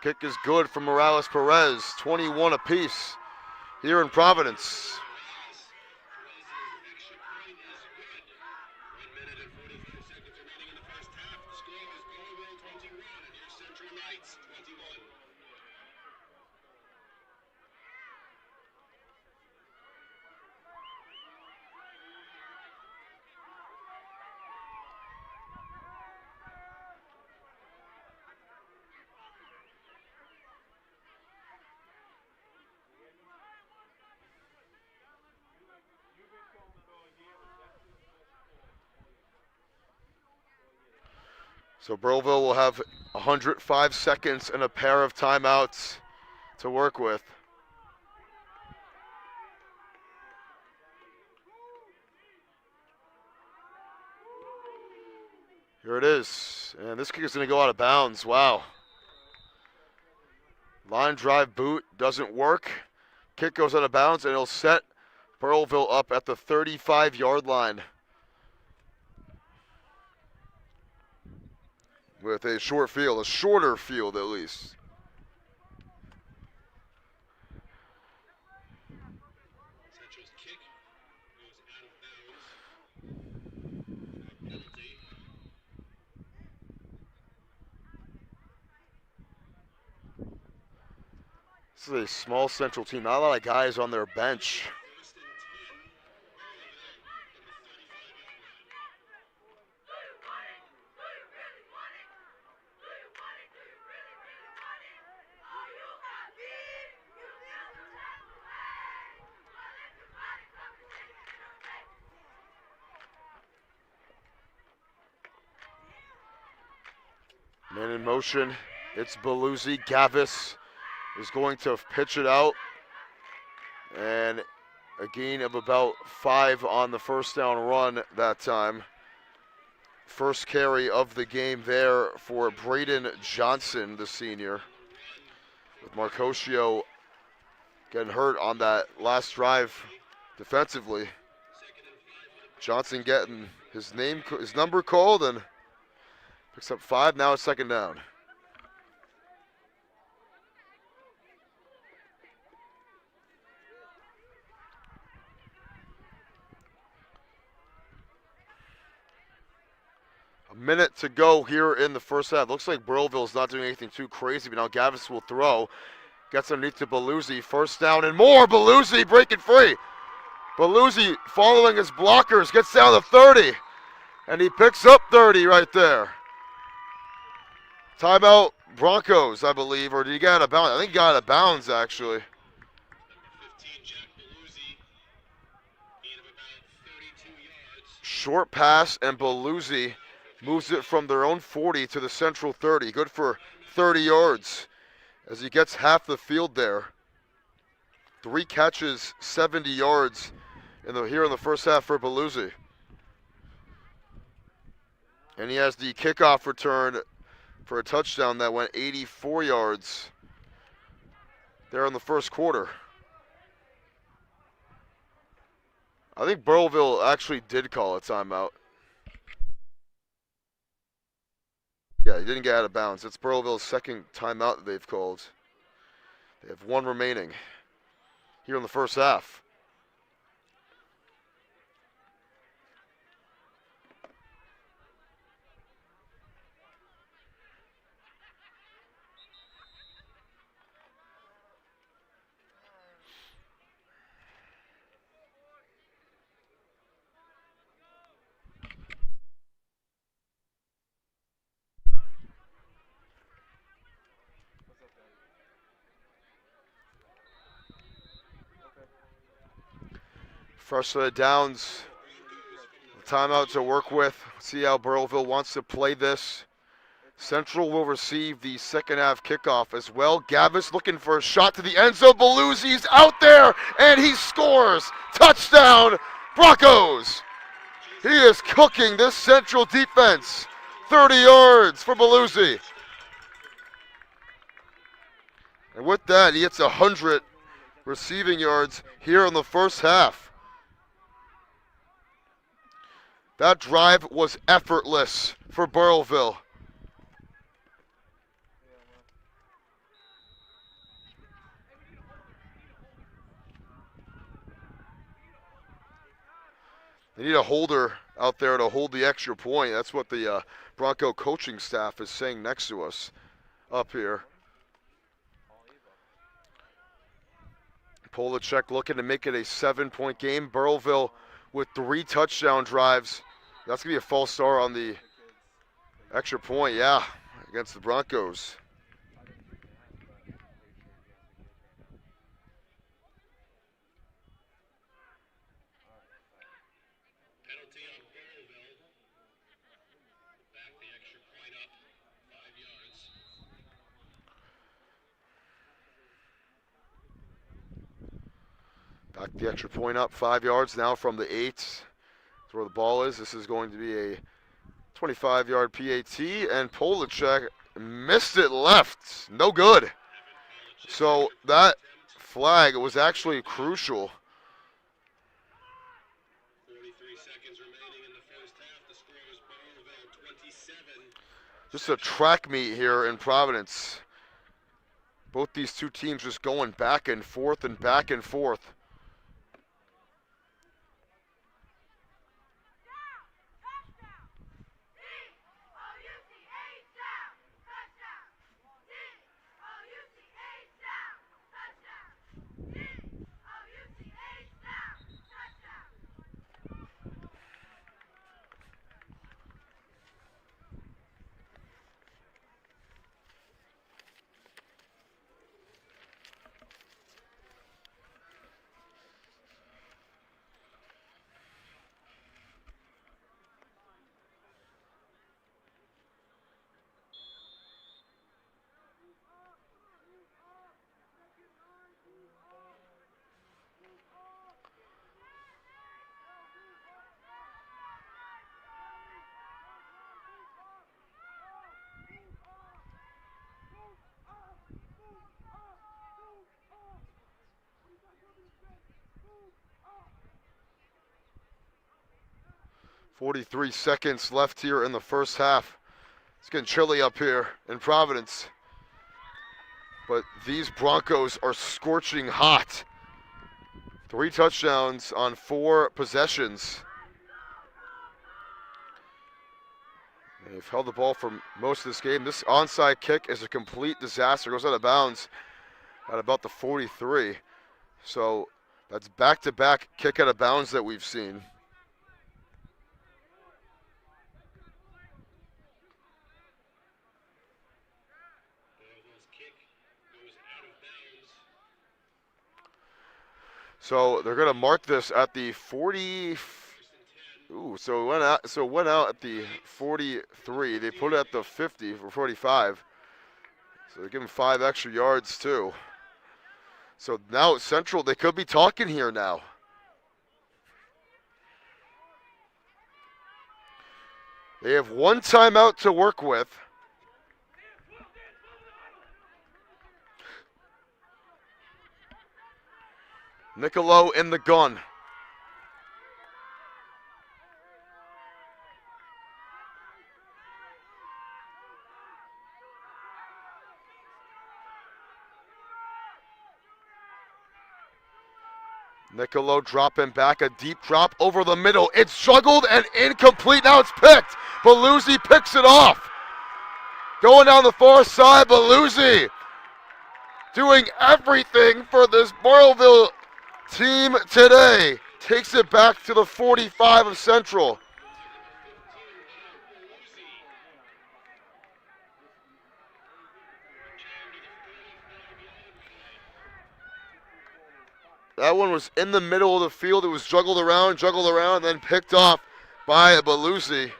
Kick is good from Morales Perez, 21 apiece here in Providence. So Burrillville will have 105 seconds and a pair of timeouts to work with. Here it is. And this kick is going to go out of bounds. Wow. Line drive boot doesn't work. Kick goes out of bounds, and it'll set Burrillville up at the 35-yard line with a short field, a shorter field at least. Central's kick goes out of bounds. Penalty. This is a small Central team. Not a lot of guys on their bench. First and 10. Man in motion. It's Beluzzi. Gavis is going to pitch it out. And a gain of about 5 on the first down run that time. First carry of the game there for Braden Johnson, the senior. With Marcosio getting hurt on that last drive defensively. Johnson getting his number called and picks up 5. Now it's second down. A minute to go here in the first half. Looks like Burrillville's not doing anything too crazy, but now Gavis will throw. Gets underneath to Beluzzi. First down and more. Beluzzi breaking free. Beluzzi following his blockers. Gets down to 30. And he picks up 30 right there. Timeout Broncos, I believe. Or did he get out of bounds? I think he got out of bounds, actually. Number 15, Jack Beluzzi. Gain of about 32 yards. Short pass, and Beluzzi moves it from their own 40 to the Central 30. Good for 30 yards as he gets half the field there. 3 catches, 70 yards here in the first half for Beluzzi. And he has the kickoff return for a touchdown that went 84 yards there in the first quarter. I think Burrillville actually did call a timeout. Yeah, he didn't get out of bounds. It's Burrillville's second timeout that they've called. They have 1 remaining here in the first half. What's up, Dan? Okay. Fresh set of downs. Timeout to work with. See how Burrillville wants to play this. Central will receive the second half kickoff as well. Gavis looking for a shot to the end zone. Beluzi's out there, and he scores. Touchdown, Broncos. He is cooking this Central defense. 30 yards for Beluzzi. And with that, he hits 100 receiving yards here in the first half. That drive was effortless for Burrillville. They need a holder out there to hold the extra point. That's what the Bronco coaching staff is saying next to us up here. Polacek looking to make it a 7-point game. Burrillville with 3 touchdown drives. That's going to be a false start on the extra point, yeah, against the Broncos. Penalty on Burrillville. Back the extra point up, 5 yards. Back the extra point up, 5 yards now from the 8. That's where the ball is. This is going to be a 25-yard PAT, and Polacek missed it left. No good. So that flag was actually crucial. 43 seconds remaining in the first half. The score is Burrillville 27. Just a track meet here in Providence. Both these two teams just going back and forth and back and forth. .43 seconds left here in the first half. It's getting chilly up here in Providence. But these Broncos are scorching hot. 3 touchdowns on 4 possessions. They've held the ball for most of this game. This onside kick is a complete disaster. Goes out of bounds at about the 43. So that's back-to-back kick out of bounds that we've seen. So they're going to mark this at the 40. Ooh, so it went out at the 43. They put it at the 50 for 45. So they give them 5 extra yards too. So now Central, they could be talking here now. They have 1 timeout to work with. Nicolo in the gun. Nicolo dropping back, a deep drop over the middle. It's juggled and incomplete. Now it's picked. Beluzzi picks it off. Going down the far side, Beluzzi doing everything for this Burrillville team today. Takes it back to the 45 of Central. That one was in the middle of the field. It was juggled around, and then picked off by Belusi,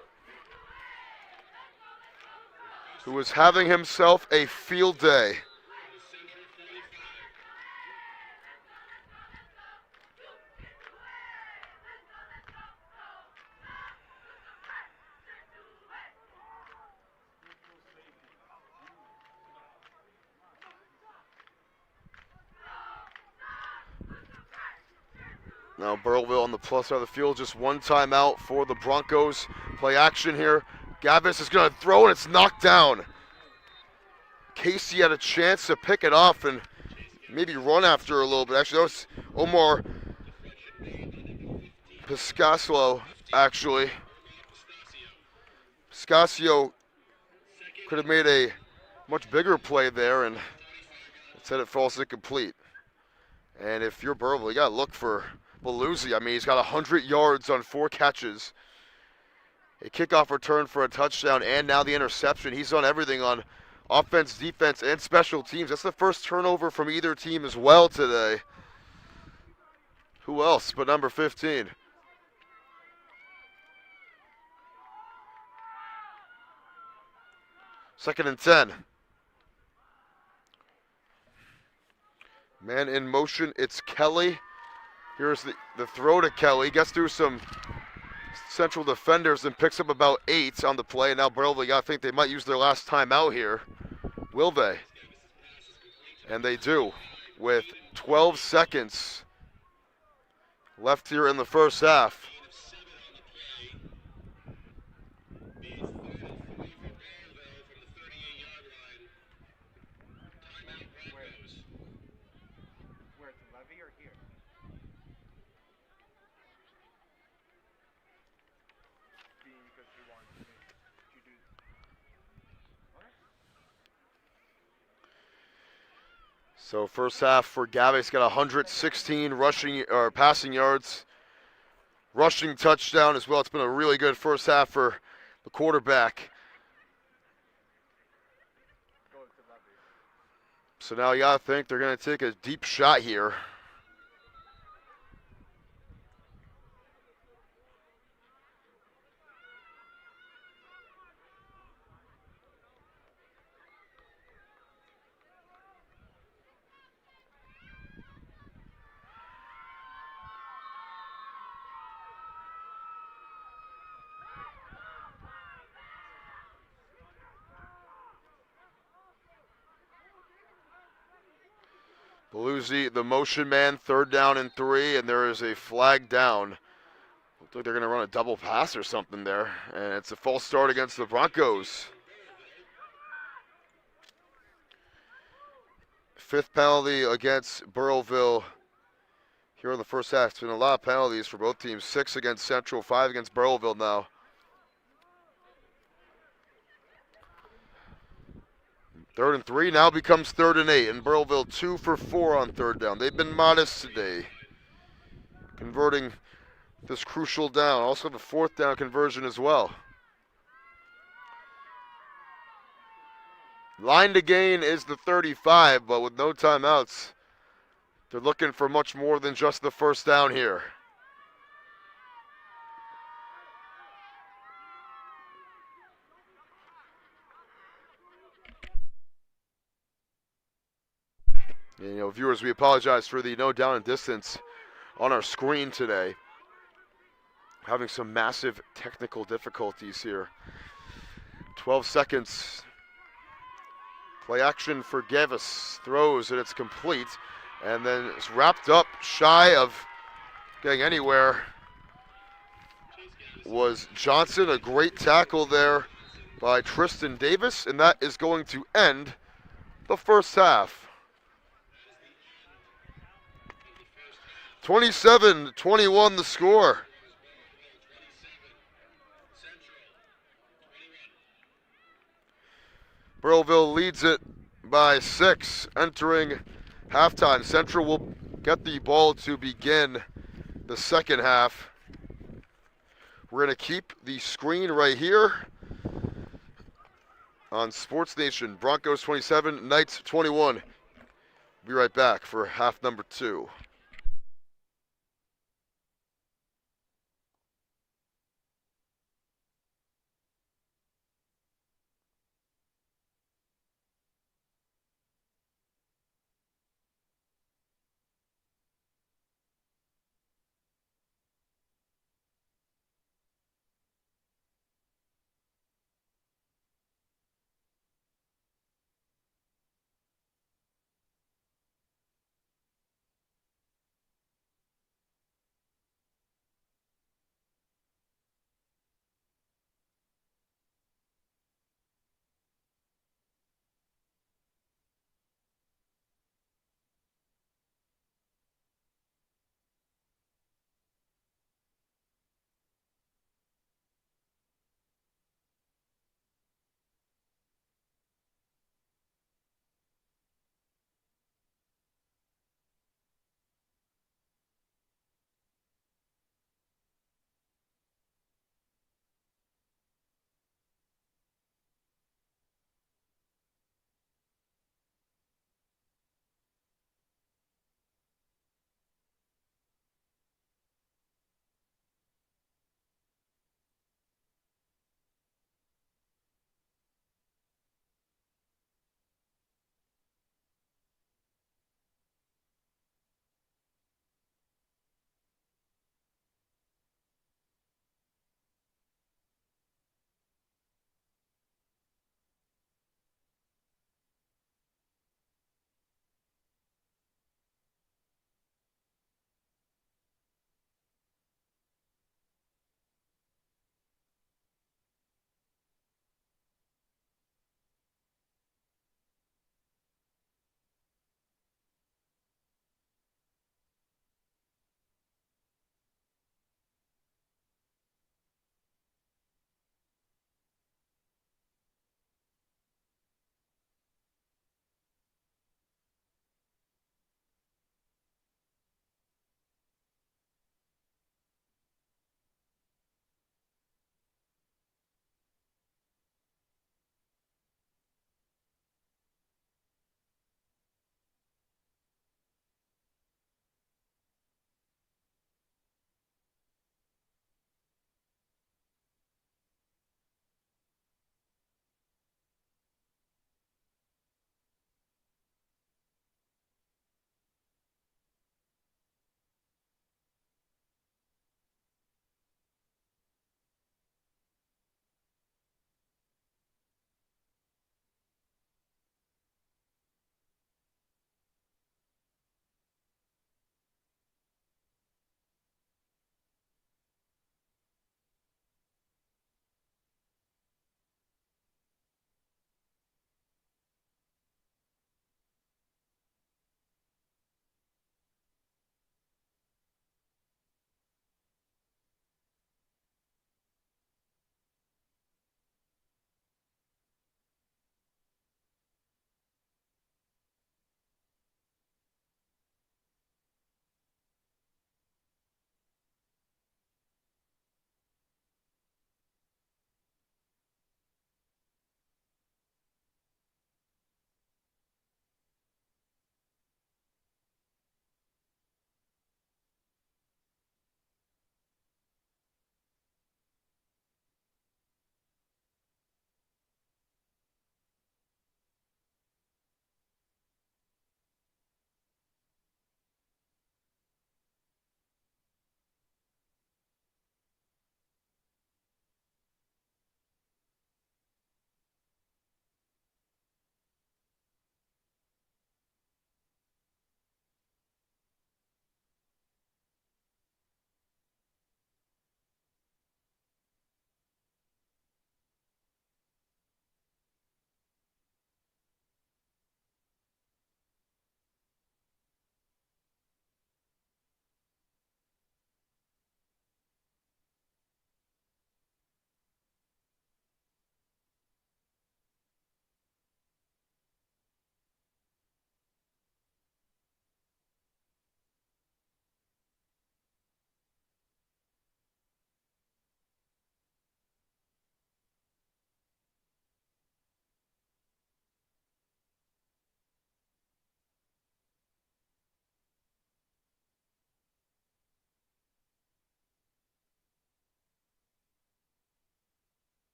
who was having himself a field day. Now Burrillville on the plus side of the field, just one timeout for the Broncos. Play action here. Gavis is going to throw, and it's knocked down. Casey had a chance to pick it off and maybe run after a little bit. Actually, that was Omar Piscasio, actually. Piscasio could have made a much bigger play there, and instead it falls incomplete. And if you're Burrillville, you got to look for Belusi. I mean, he's got 100 yards on 4 catches. A kickoff return for a touchdown, and now the interception. He's done everything on offense, defense, and special teams. That's the first turnover from either team as well today. Who else but number 15? Second and 10. Man in motion, it's Kelly. Here's the throw to Kelly. Gets through some central defenders and picks up about 8 on the play. And now Burrillville, I think they might use their last time out here. Will they? And they do, with 12 seconds left here in the first half. So first half for Gavis, got 116 rushing or passing yards, rushing touchdown as well. It's been a really good first half for the quarterback. So now you gotta think they're gonna take a deep shot here. Belusi, the motion man, 3rd down and 3, and there is a flag down. Looks like they're going to run a double pass or something there, and it's a false start against the Broncos. 5th penalty against Burrillville here in the first half. It's been a lot of penalties for both teams. 6 against Central, 5 against Burrillville now. Third and 3 now becomes 3rd and 8, and Burrillville 2 for 4 on 3rd down. They've been modest today, converting this crucial down. Also the 4th down conversion as well. Line to gain is the 35, but with no timeouts, they're looking for much more than just the first down here. You know, viewers, we apologize for the no down and distance on our screen today. Having some massive technical difficulties here. 12 seconds. Play action for Gavis. Throws and it's complete. And then it's wrapped up shy of getting anywhere. Was Johnson. A great tackle there by Tristan Davis. And that is going to end the first half. 27-21 the score. Burrillville leads it by 6 entering halftime. Central will get the ball to begin the second half. We're going to keep the screen right here on Sports Nation. Broncos 27, Knights 21. Be right back for half number 2.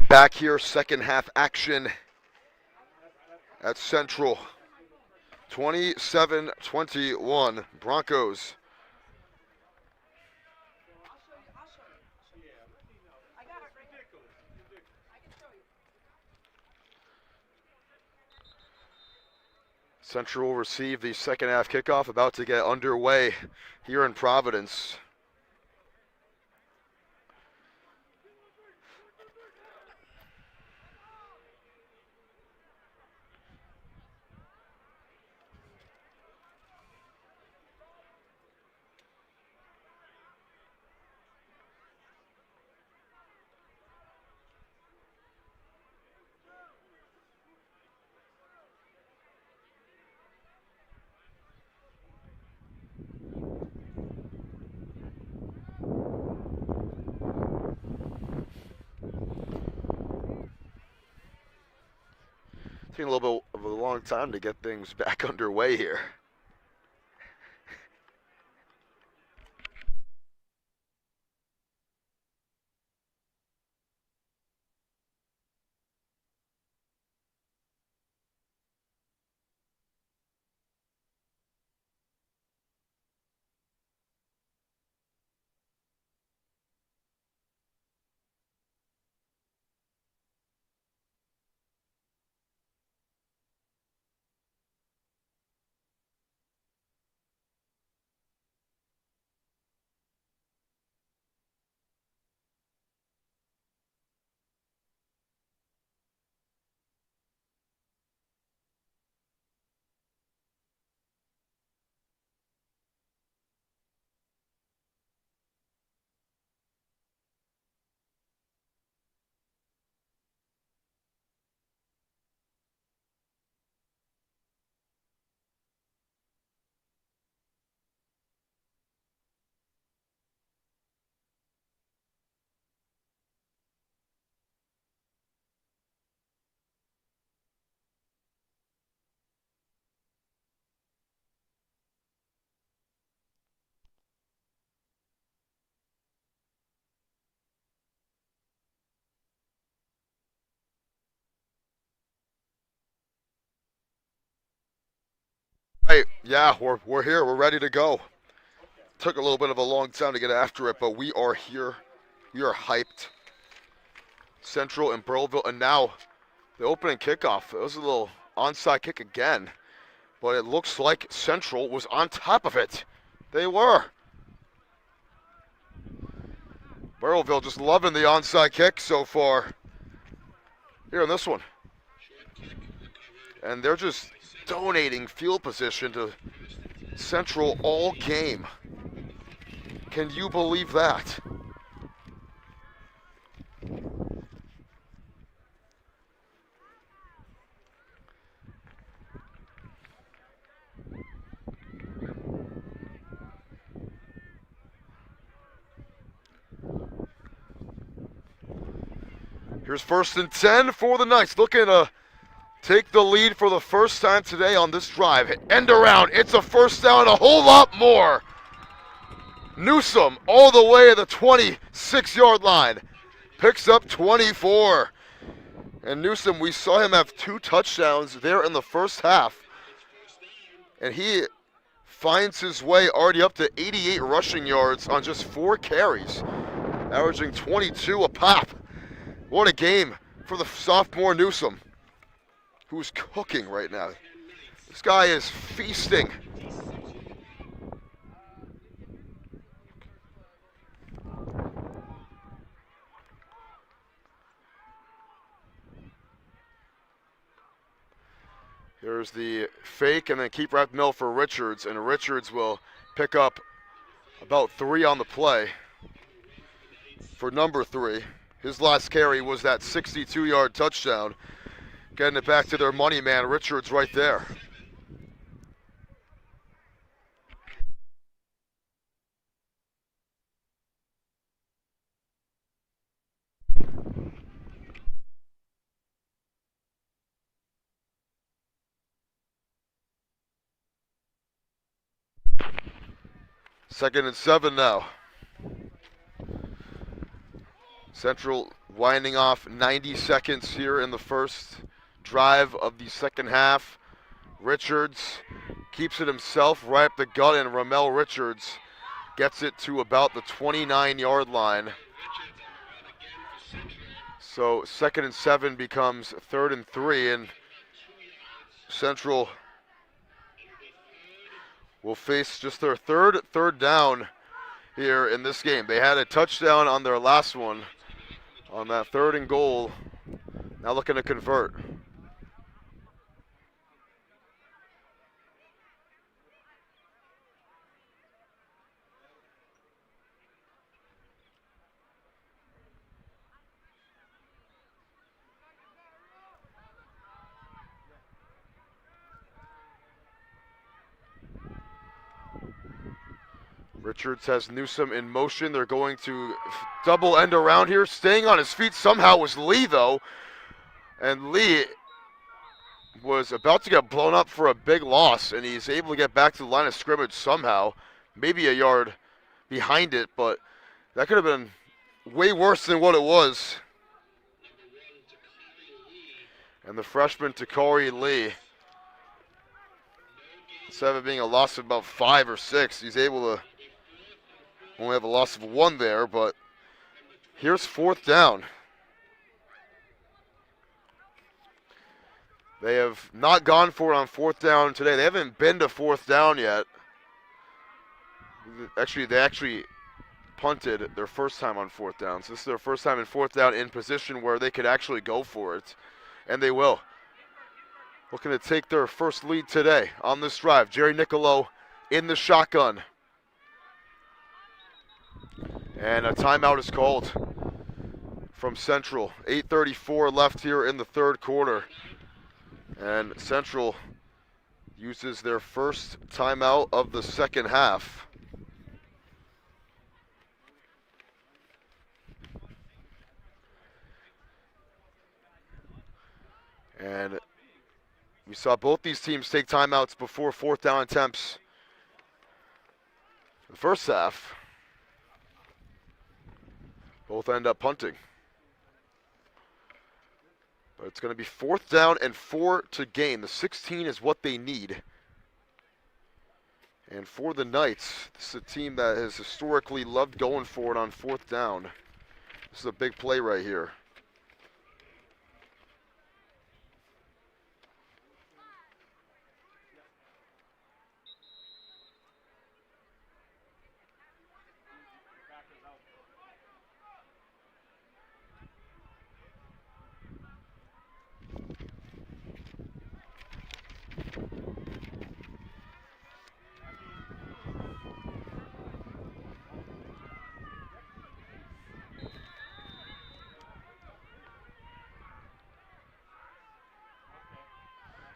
Back here, second half action at Central. 27-21, Broncos. Central will receive the second half kickoff, about to get underway here in Providence. Taking a little bit of a long time to get things back underway here. Right, yeah, we're here. We're ready to go. Took a little bit of a long time to get after it, but we are here. We are hyped. Central and Burrillville, and now the opening kickoff. It was a little onside kick again, but it looks like Central was on top of it. They were. Burrillville just loving the onside kick so far here in this one. And they're just donating field position to Central all game. Can you believe that? Here's 1st and 10 for the Knights, looking to take the lead for the first time today on this drive. End around, it's a first down, a whole lot more. Newsom all the way to the 26-yard line. Picks up 24. And Newsom, we saw him have 2 touchdowns there in the first half. And he finds his way already up to 88 rushing yards on just 4 carries, averaging 22 a pop. What a game for the sophomore Newsom, who's cooking right now. This guy is feasting. Here's the fake and then keep right middle for Richards, and Richards will pick up about 3 on the play for number 3. His last carry was that 62-yard touchdown. Getting it back to their money man, Richards, right there. Second and 7 now. Central winding off 90 seconds here in the first drive of the second half. Richards keeps it himself right up the gut, and Ramel Richards gets it to about the 29-yard line. So 2nd and 7 becomes 3rd and 3, and Central will face just their third down here in this game. They had a touchdown on their last one on that 3rd and goal. Now looking to convert. Richards has Newsom in motion. They're going to double end around here. Staying on his feet somehow was Lee, though. And Lee was about to get blown up for a big loss, and he's able to get back to the line of scrimmage somehow. Maybe a yard behind it, but that could have been way worse than what it was. And the freshman, Takari Lee, instead of it being a loss of about 5 or 6, he's able to only have a loss of 1 there, but here's 4th down. They have not gone for it on 4th down today. They haven't been to 4th down yet. They actually punted their first time on 4th down. So this is their first time in 4th down in position where they could actually go for it, and they will. Looking to take their first lead today on this drive. Jerry Nicolo in the shotgun. And a timeout is called from Central. 8:34 left here in the 3rd quarter. And Central uses their first timeout of the second half. And we saw both these teams take timeouts before 4th down attempts the first half. Both end up punting. But it's going to be 4th down and 4 to gain. The 16 is what they need. And for the Knights, this is a team that has historically loved going for it on 4th down. This is a big play right here.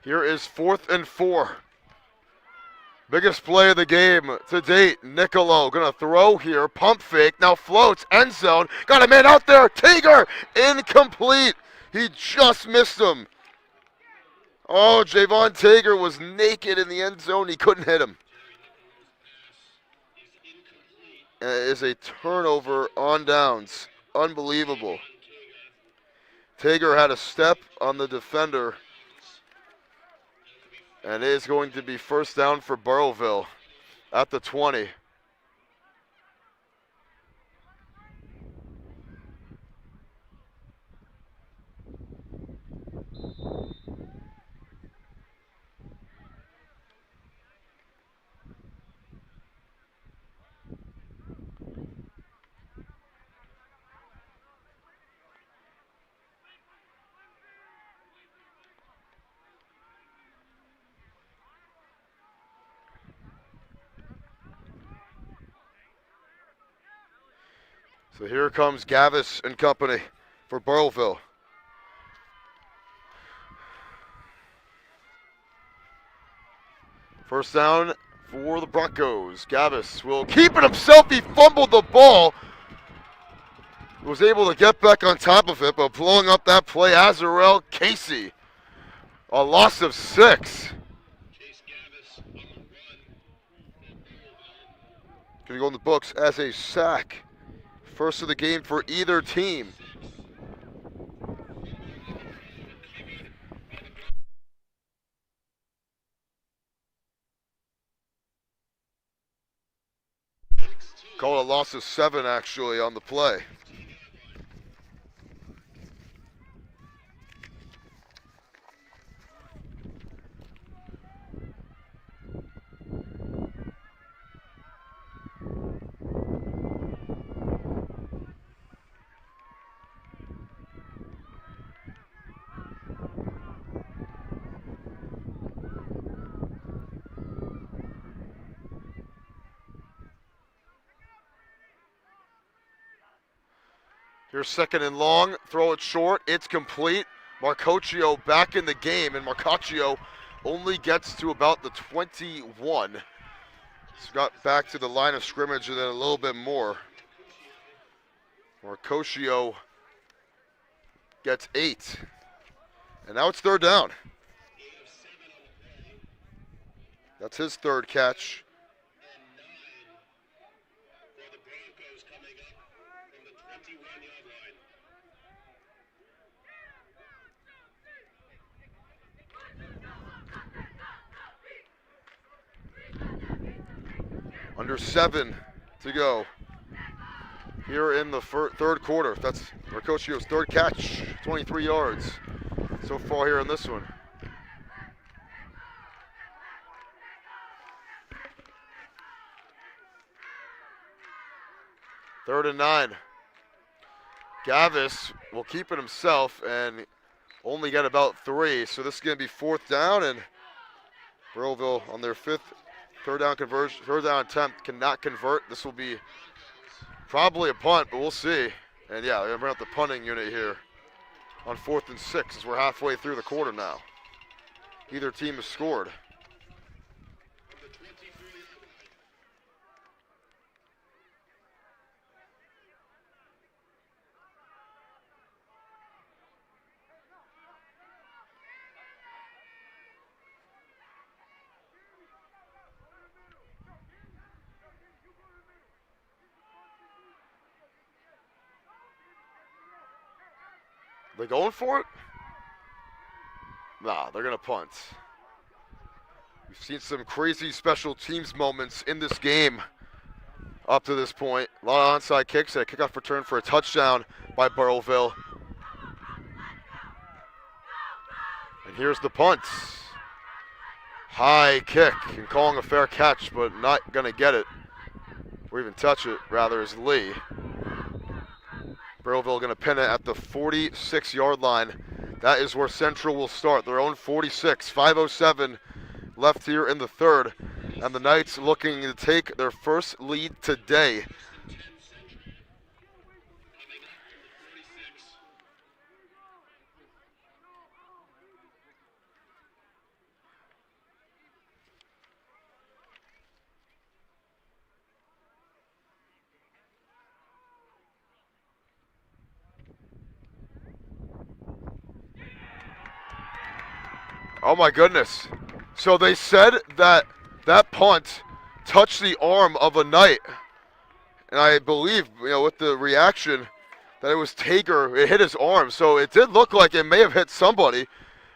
Here is 4th and 4. Biggest play of the game to date. Nicolo gonna throw here. Pump fake. Now floats. End zone. Got a man out there. Tager. Incomplete. He just missed him. Oh, Javon Tager was naked in the end zone. He couldn't hit him. And it is a turnover on downs. Unbelievable. Tager had a step on the defender. And it is going to be first down for Burrillville at the 20. So here comes Gavis and company for Burrillville. First down for the Broncos. Gavis will keep it himself. He fumbled the ball. Was able to get back on top of it, but blowing up that play, Azarel Casey. A loss of 6. Going to go in the books as a sack. First of the game for either team. Call it a loss of 7 actually on the play. Here's second and long. Throw it short. It's complete. Marcocchio back in the game, and Marcocchio only gets to about the 21. He's got back to the line of scrimmage and then a little bit more. Marcocchio gets 8. And now it's third down. That's his third catch. Under 7 to go here in the third quarter. That's Marcoccio's third catch, 23 yards so far here in this one. Third and 9. Gavis will keep it himself and only get about 3. So this is going to be fourth down, and Burrillville on their third down attempt cannot convert. This will be probably a punt, but we'll see. And yeah, they're going to bring out the punting unit here on 4th and 6 as we're halfway through the quarter now. Either team has scored. They going for it? Nah, they're going to punt. We've seen some crazy special teams moments in this game up to this point. A lot of onside kicks, a kickoff return for a touchdown by Burrillville. And here's the punt. High kick and calling a fair catch, but not going to get it. Or even touch it, rather, is Lee. Burrillville going to pin it at the 46-yard line. That is where Central will start. Their own 46. 5:07 left here in the third. And the Knights looking to take their first lead today. Oh my goodness. So they said that that punt touched the arm of a Knight. And I believe, with the reaction that it was Tager, it hit his arm. So it did look like it may have hit somebody.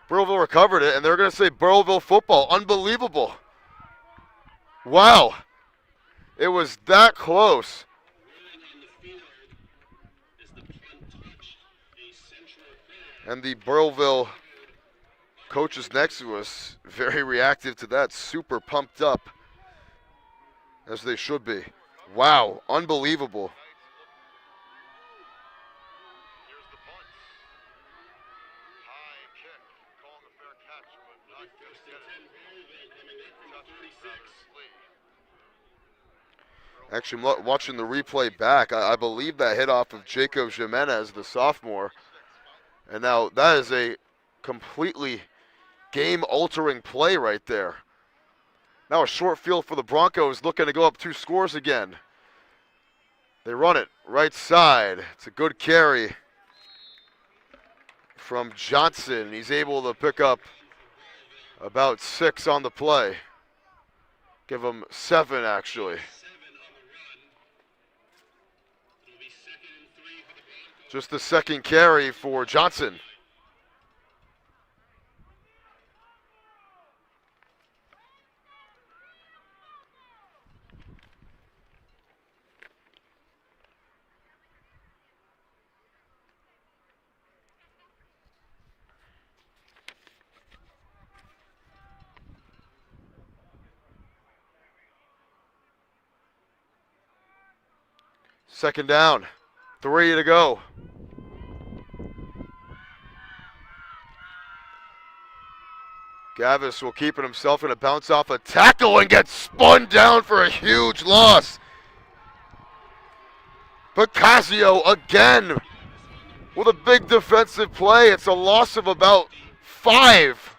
Burrillville recovered it, and they're going to say Burrillville football. Unbelievable. Wow. It was that close. And the Burrillville coaches next to us, very reactive to that, super pumped up, as they should be. Wow, unbelievable. Here's the punt. High kick, calling a fair catch, but not going to get it. Actually, I'm watching the replay back. I believe that hit off of Jacob Jimenez, the sophomore. And now that is a completely game-altering play right there. Now a short field for the Broncos, looking to go up 2 scores again. They run it right side. It's a good carry from Johnson. He's able to pick up about 6 on the play. Give him 7, actually. Just the second carry for Johnson. Second down. 3 to go. Gavis will keep it himself, going to bounce off a tackle and get spun down for a huge loss. Picasso again with a big defensive play. It's a loss of about 5.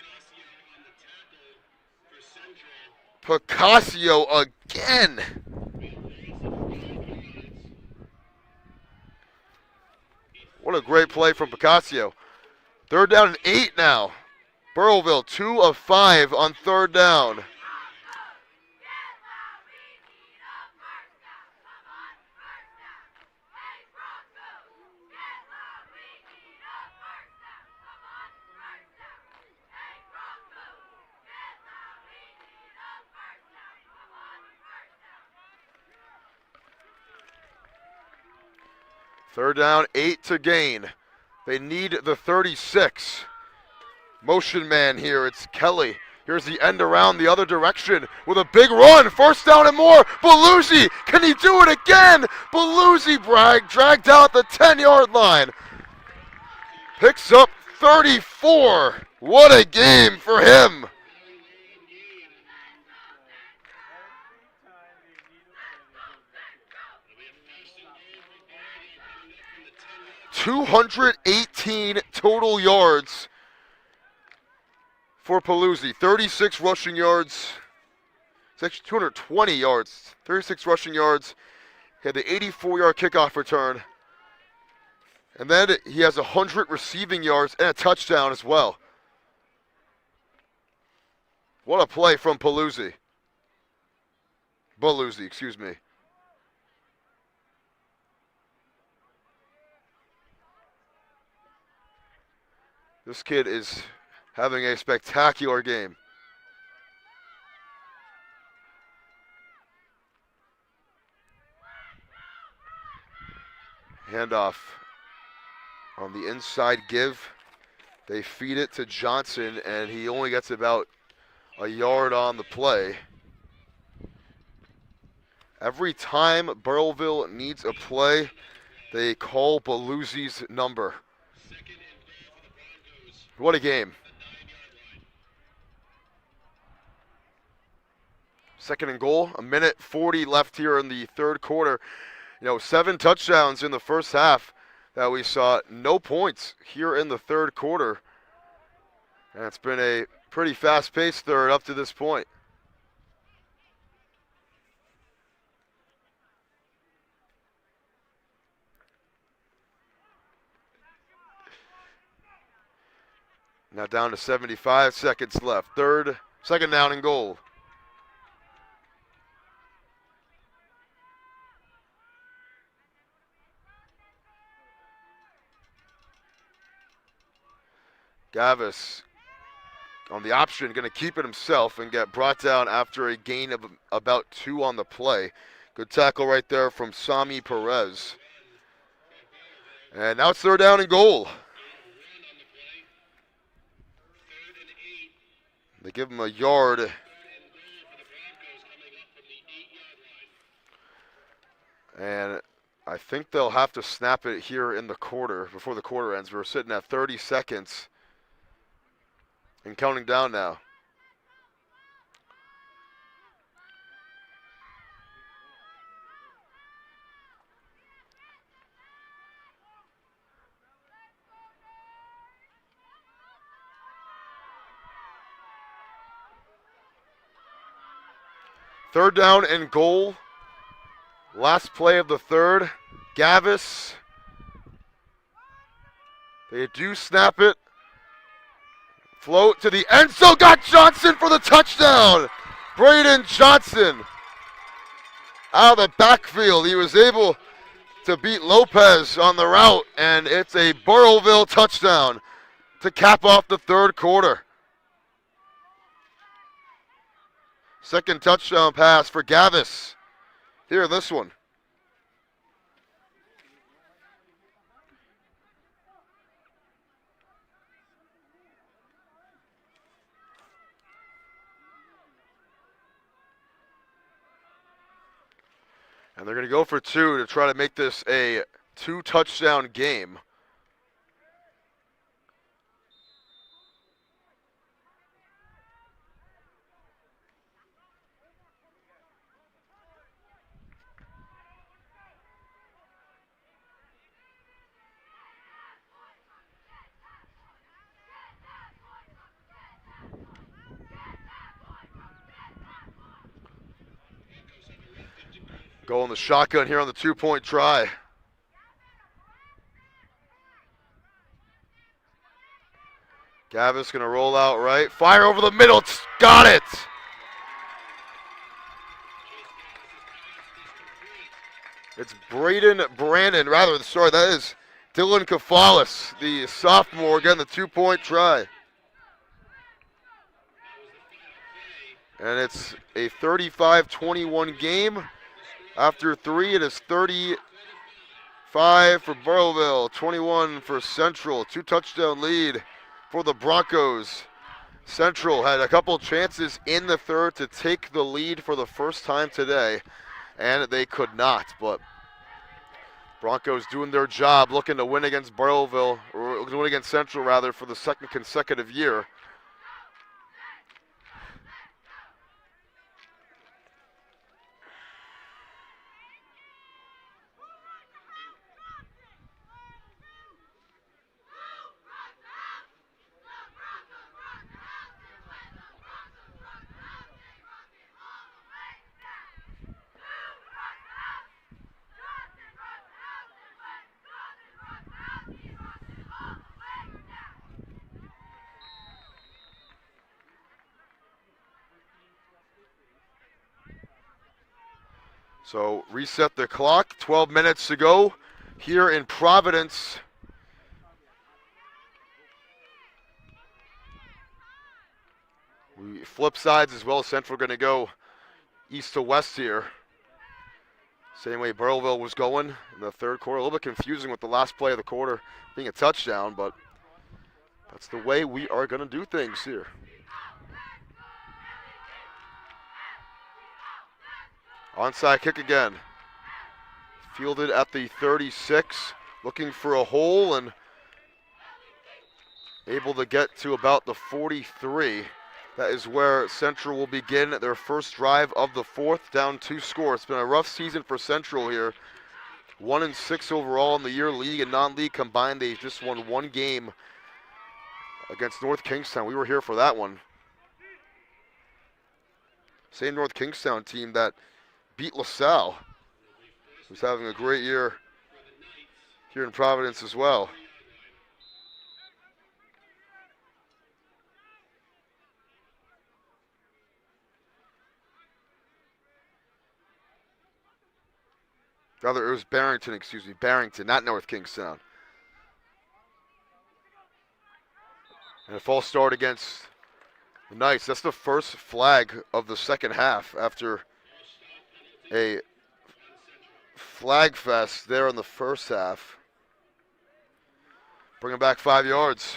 Picasso again. What a great play from Picasso. Third down and 8 now. Burrillville 2 of 5 on third down. Third down, 8 to gain. They need the 36. Motion man here, it's Kelly. Here's the end around the other direction with a big run. First down and more. Beluzzi, can he do it again? Beluzzi dragged out the 10-yard line. Picks up 34. What a game for him. 218 total yards for Paluzzi. 36 rushing yards. It's actually 220 yards. 36 rushing yards. He had the 84-yard kickoff return. And then he has 100 receiving yards and a touchdown as well. What a play from Paluzzi. Baluzzi, excuse me. This kid is having a spectacular game. Handoff on the inside give. They feed it to Johnson, and he only gets about a yard on the play. Every time Burrillville needs a play, they call Baluzzi's number. What a game. Second and goal, 1:40 left here in the third quarter. 7 touchdowns in the first half that we saw. No points here in the third quarter. And it's been a pretty fast-paced third up to this point. Now down to 75 seconds left. Second down and goal. Gavis on the option, going to keep it himself and get brought down after a gain of about 2 on the play. Good tackle right there from Sami Perez. And now it's third down and goal. They give him a yard. And I think they'll have to snap it here in the quarter, before the quarter ends. We're sitting at 30 seconds and counting down now. Third down and goal. Last play of the third. Gavis. They do snap it. Float to the end zone. Got Johnson for the touchdown. Braden Johnson. Out of the backfield. He was able to beat Lopez on the route. And it's a Burrillville touchdown to cap off the third quarter. Second touchdown pass for Gavis. Here, this one. And they're going to go for 2 to try to make this a 2-touchdown game. Going the shotgun here on the 2-point try. Gavis going to roll out right. Fire over the middle. Got it. It's that is Dylan Kafalis, the sophomore, again, the 2-point try. And it's a 35-21 game. After 3, it is 35 for Burrillville, 21 for Central. 2-touchdown lead for the Broncos. Central had a couple chances in the third to take the lead for the first time today, and they could not. But Broncos doing their job, looking to win against Burrillville, or looking to win against Central, rather, for the second consecutive year. So reset the clock, 12 minutes to go here in Providence. We flip sides as well. Central going to go east to west here. Same way Burrillville was going in the third quarter. A little bit confusing with the last play of the quarter being a touchdown, but that's the way we are going to do things here. Onside kick again. Fielded at the 36, looking for a hole and able to get to about the 43. That is where Central will begin their first drive of the fourth, down 2 scores. It's been a rough season for Central here. 1-6 overall in the year, league and non-league combined. They just won 1 game against North Kingstown. We were here for that one. Same North Kingstown team that beat LaSalle, who's having a great year here in Providence as well. Rather, it was Barrington, Barrington, not North Kingstown. And a false start against the Knights. That's the first flag of the second half after a flag fest there in the first half. Bring them back 5 yards.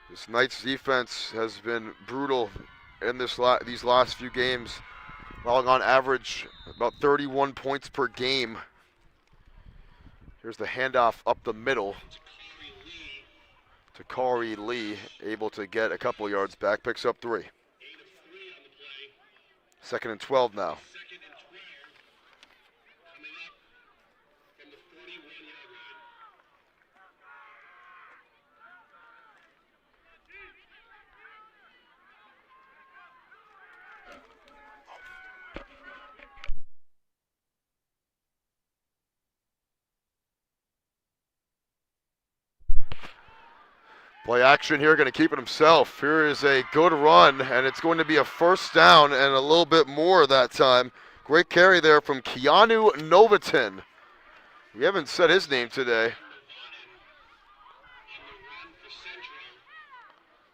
This Knights defense has been brutal in these last few games, allowing on average about 31 points per game. Here's the handoff up the middle to Kari Lee, able to get a couple yards back, picks up 3. 2nd and 12 now. Play action here, going to keep it himself. Here is a good run, and it's going to be a first down and a little bit more that time. Great carry there from Keanu Novatin. We haven't said his name today.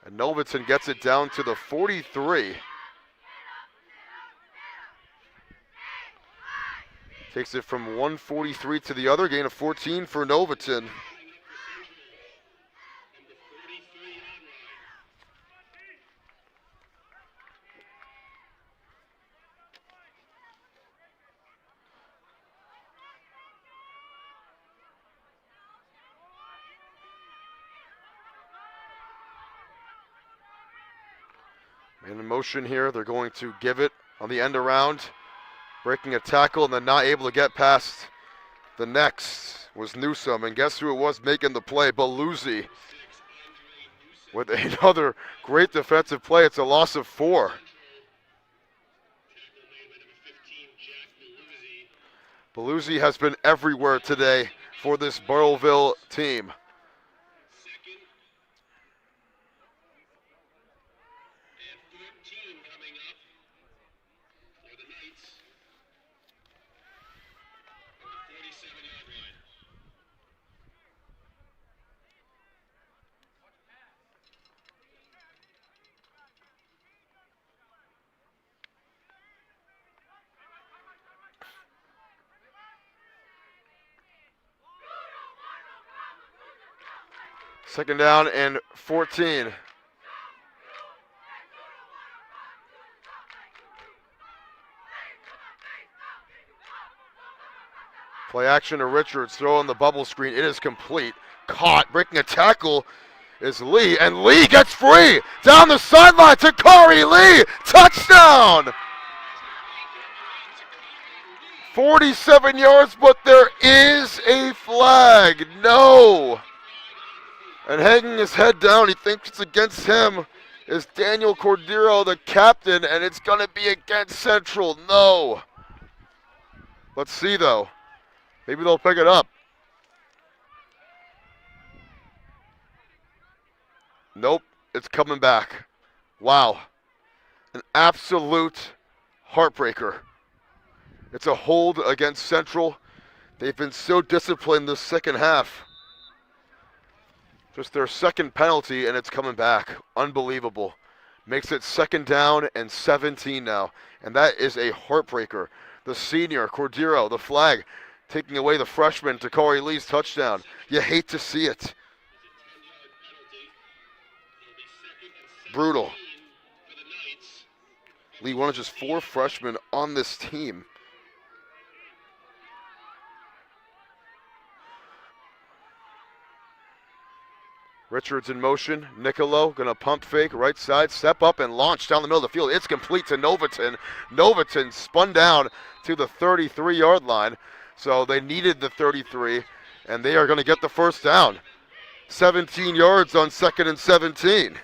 And Novatin gets it down to the 43. Takes it from 143 to the other. Gain of 14 for Novaton. In motion here, they're going to give it on the end around, breaking a tackle and then not able to get past the next was Newsom. And guess who it was making the play? Belusi with another great defensive play. It's a loss of 4. Belusi has been everywhere today for this Burrillville team. Second down and 14. Play action to Richards, throw on the bubble screen. It is complete. Caught, breaking a tackle is Lee, and Lee gets free. Down the sideline to Corey Lee. Touchdown! 47 yards, but there is a flag. No. And hanging his head down, he thinks it's against him, is Daniel Cordero, the captain, and it's going to be against Central. No. Let's see, though. Maybe they'll pick it up. Nope, it's coming back. Wow. An absolute heartbreaker. It's a hold against Central. They've been so disciplined this second half. Just their second penalty, and it's coming back. Unbelievable. Makes it second down and 17 now. And that is a heartbreaker. The senior, Cordero, the flag, taking away the freshman to Corey Lee's touchdown. You hate to see it. Brutal. Lee, one of just 4 freshmen on this team. Richards in motion. Nicolo going to pump fake. Right side. Step up and launch down the middle of the field. It's complete to Novaton. Novaton spun down to the 33-yard line. So they needed the 33, and they are going to get the first down. 17 yards on 2nd and 17.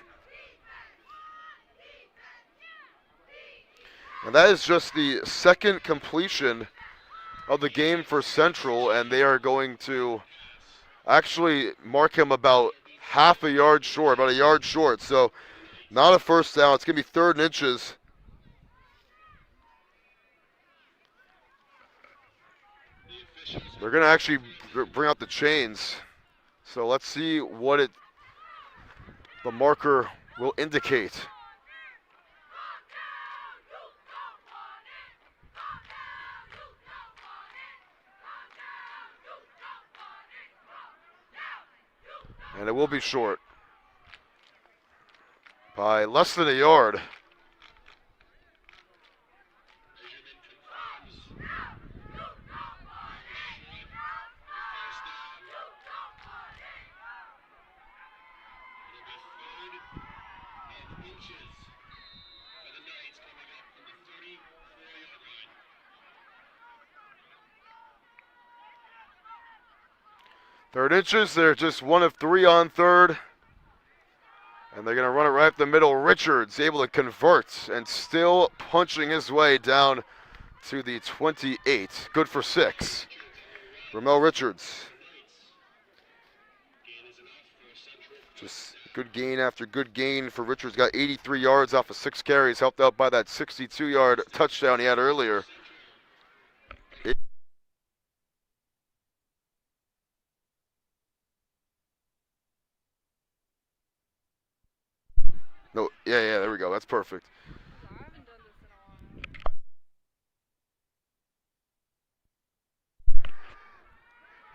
And that is just the second completion of the game for Central, and they are going to actually mark him about half a yard short, about a yard short. So not a first down. It's going to be 3rd and inches. They're going to actually bring out the chains. So let's see what the marker will indicate. And it will be short by less than a yard. Third inches, they're just 1 of 3 on 3rd. And they're going to run it right up the middle. Richards able to convert and still punching his way down to the 28. Good for 6. Ramel Richards. Just good gain after good gain for Richards. Got 83 yards off of 6 carries, helped out by that 62-yard touchdown he had earlier. No, yeah, there we go. That's perfect.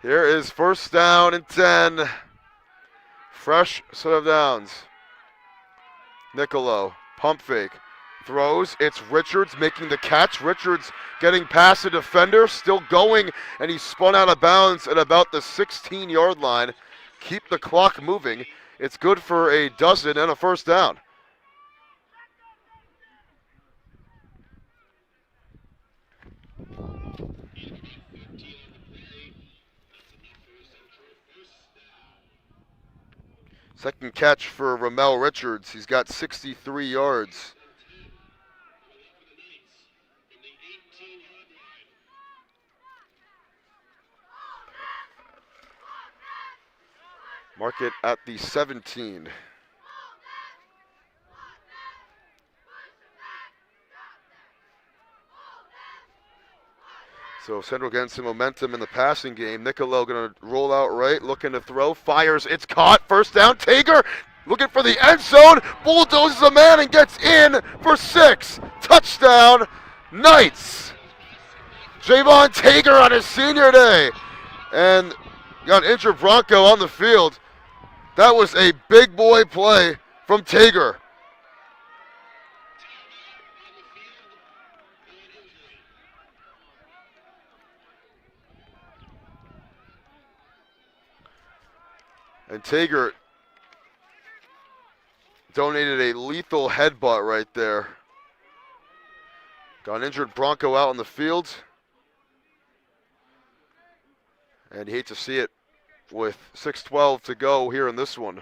Here is first down and 10. Fresh set of downs. Nicolo, pump fake, throws. It's Richards making the catch. Richards getting past the defender, still going, and he spun out of bounds at about the 16-yard line. Keep the clock moving. It's good for a dozen and a first down. Second catch for Ramel Richards. He's got 63 yards. Mark it at the 17. So Central getting some momentum in the passing game. Nicolo going to roll out right, looking to throw, fires, it's caught, first down. Tager looking for the end zone, bulldozes a man and gets in for 6. Touchdown, Knights. Javon Tager on his senior day. And got an injured Bronco on the field. That was a big boy play from Tager. And Tager donated a lethal headbutt right there. Got an injured Bronco out on the field. And you hate to see it with 6:12 to go here in this one.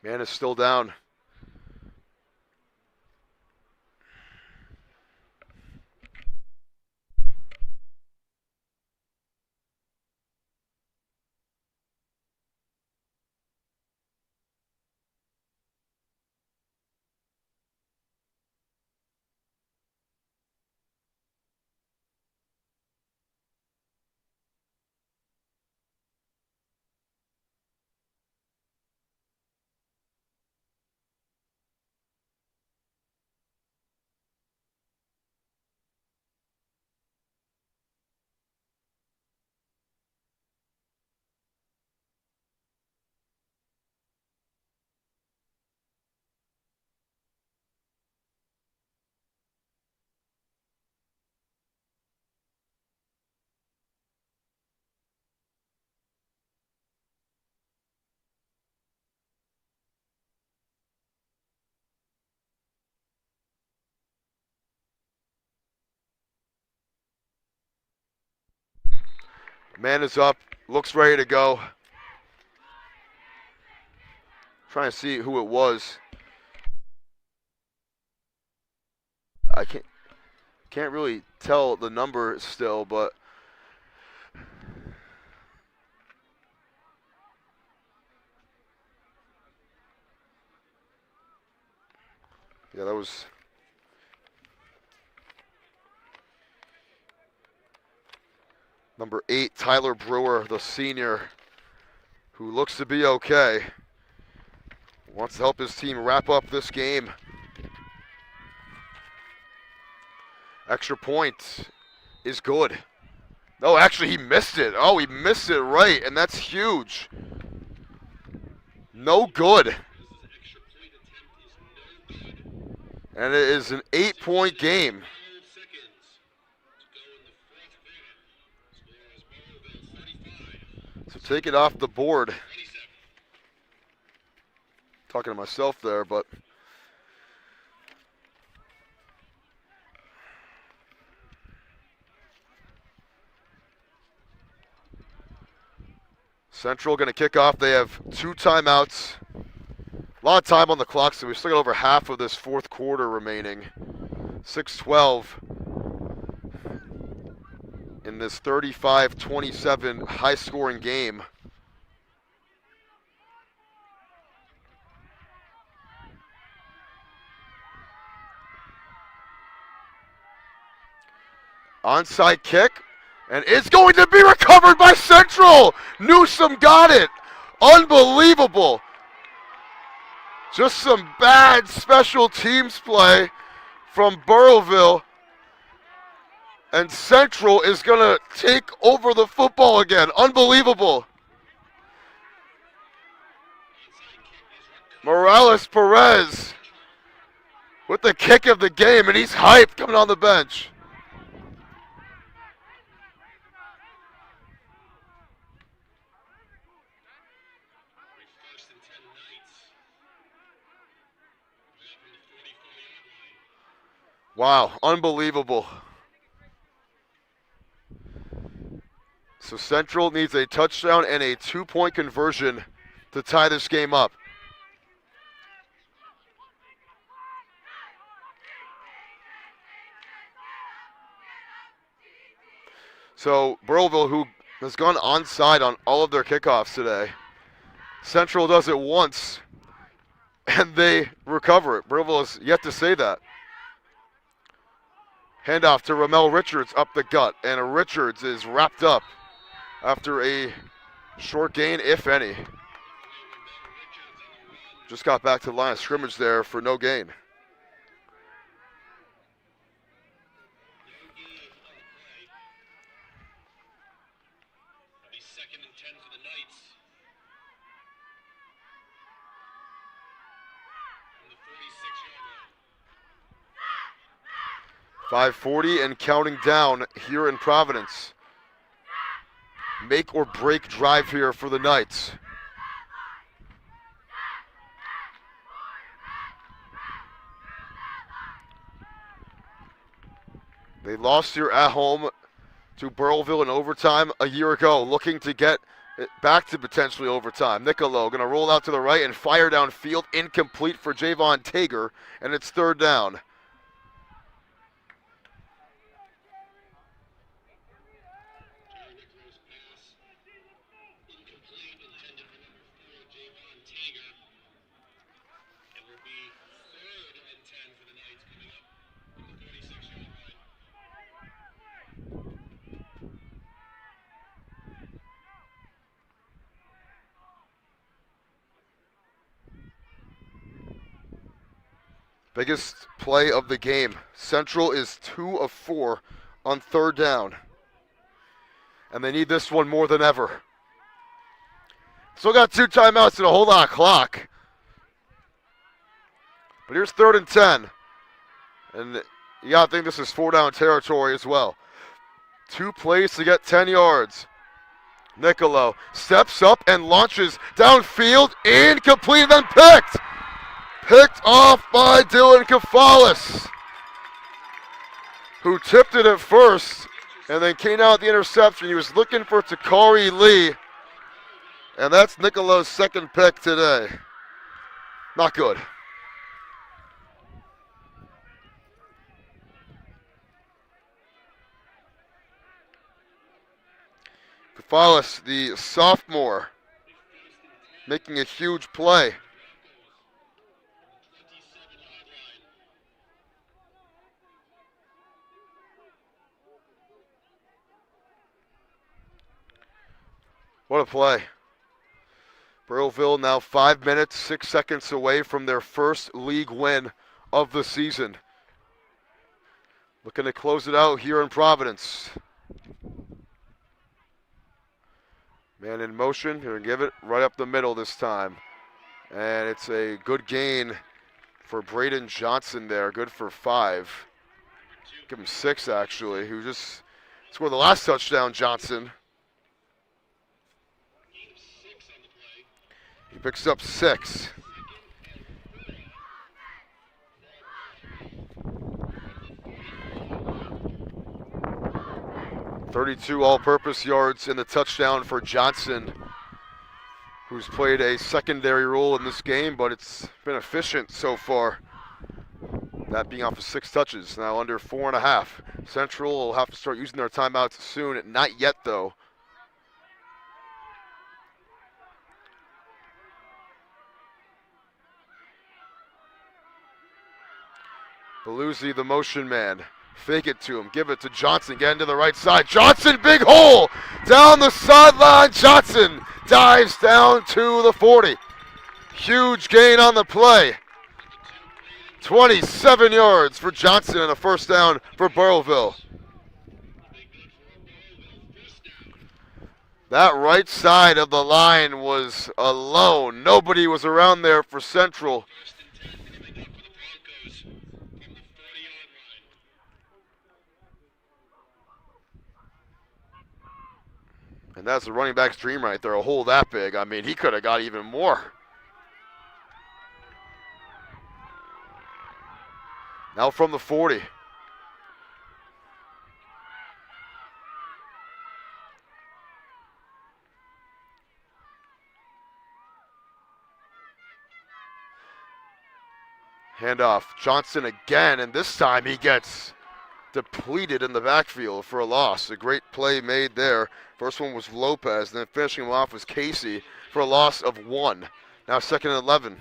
Man is still down. Man is up, looks ready to go. Trying to see who it was. I can't really tell the number still, but yeah, that was number 8, Tyler Brewer, the senior, who looks to be okay. Wants to help his team wrap up this game. Extra point is good. No, actually he missed it. Oh, he missed it right, and that's huge. No good. And it is an 8-point game. So take it off the board. Talking to myself there, but Central going to kick off. They have 2 timeouts. A lot of time on the clock, so we still got over half of this fourth quarter remaining. 6:12 in this 35-27 high-scoring game. Onside kick, and it's going to be recovered by Central. Newsom got it. Unbelievable. Just some bad special teams play from Burrillville. And Central is going to take over the football again. Unbelievable. Morales Perez with the kick of the game, and he's hyped coming on the bench. Wow, unbelievable. So Central needs a touchdown and a 2-point conversion to tie this game up. So Burrillville, who has gone onside on all of their kickoffs today, Central does it once, and they recover it. Burrillville has yet to say that. Handoff to Ramel Richards up the gut, and Richards is wrapped up after a short gain, if any. Just got back to the line of scrimmage there for no gain. Second and 10 for the Knights. On the 46-yard line. 5:40 and counting down here in Providence. Make or break drive here for the Knights. They lost here at home to Burrillville in overtime a year ago, looking to get it back to potentially overtime. Nicolo going to roll out to the right and fire downfield, incomplete for Javon Tager, and it's 3rd down. Biggest play of the game. Central is 2 of 4 on 3rd down. And they need this one more than ever. Still got 2 timeouts and a whole lot of clock. But here's 3rd and 10. And you gotta think this is 4-down territory as well. 2 plays to get 10 yards. Nicolo steps up and launches downfield, incomplete, and then picked. Picked off by Dylan Kafalis, who tipped it at first and then came out the interception. He was looking for Takari Lee, and that's Nicolo's 2nd pick today. Not good. Kafalis, the sophomore, making a huge play. What a play. Burrillville now 5 minutes, 6 seconds away from their first league win of the season. Looking to close it out here in Providence. Man in motion. Here, give it right up the middle this time. And it's a good gain for Braden Johnson there. Good for 5. Give him 6, actually, who just scored the last touchdown, Johnson. He picks up 6. "32 all-purpose yards in the touchdown for Johnson. who's played a secondary role in this game, but it's been efficient so far. That being off of 6 touches, now under 4.5. Central will have to start using their timeouts soon. Not yet, though. Beluzzi, the motion man. Fake it to him. Give it to Johnson. Get into the right side. Johnson, big hole! Down the sideline. Johnson dives down to the 40. Huge gain on the play. 27 yards for Johnson and a first down for Burrillville. That right side of the line was alone. Nobody was around there for Central. And that's the running back's dream right there, a hole that big. I mean, he could have got even more. Now from the 40. Handoff. Johnson again, and this time he gets depleted in the backfield for a loss. A great play made there. First one was Lopez, and then finishing him off was Casey for a loss of 1. Now 2nd and 11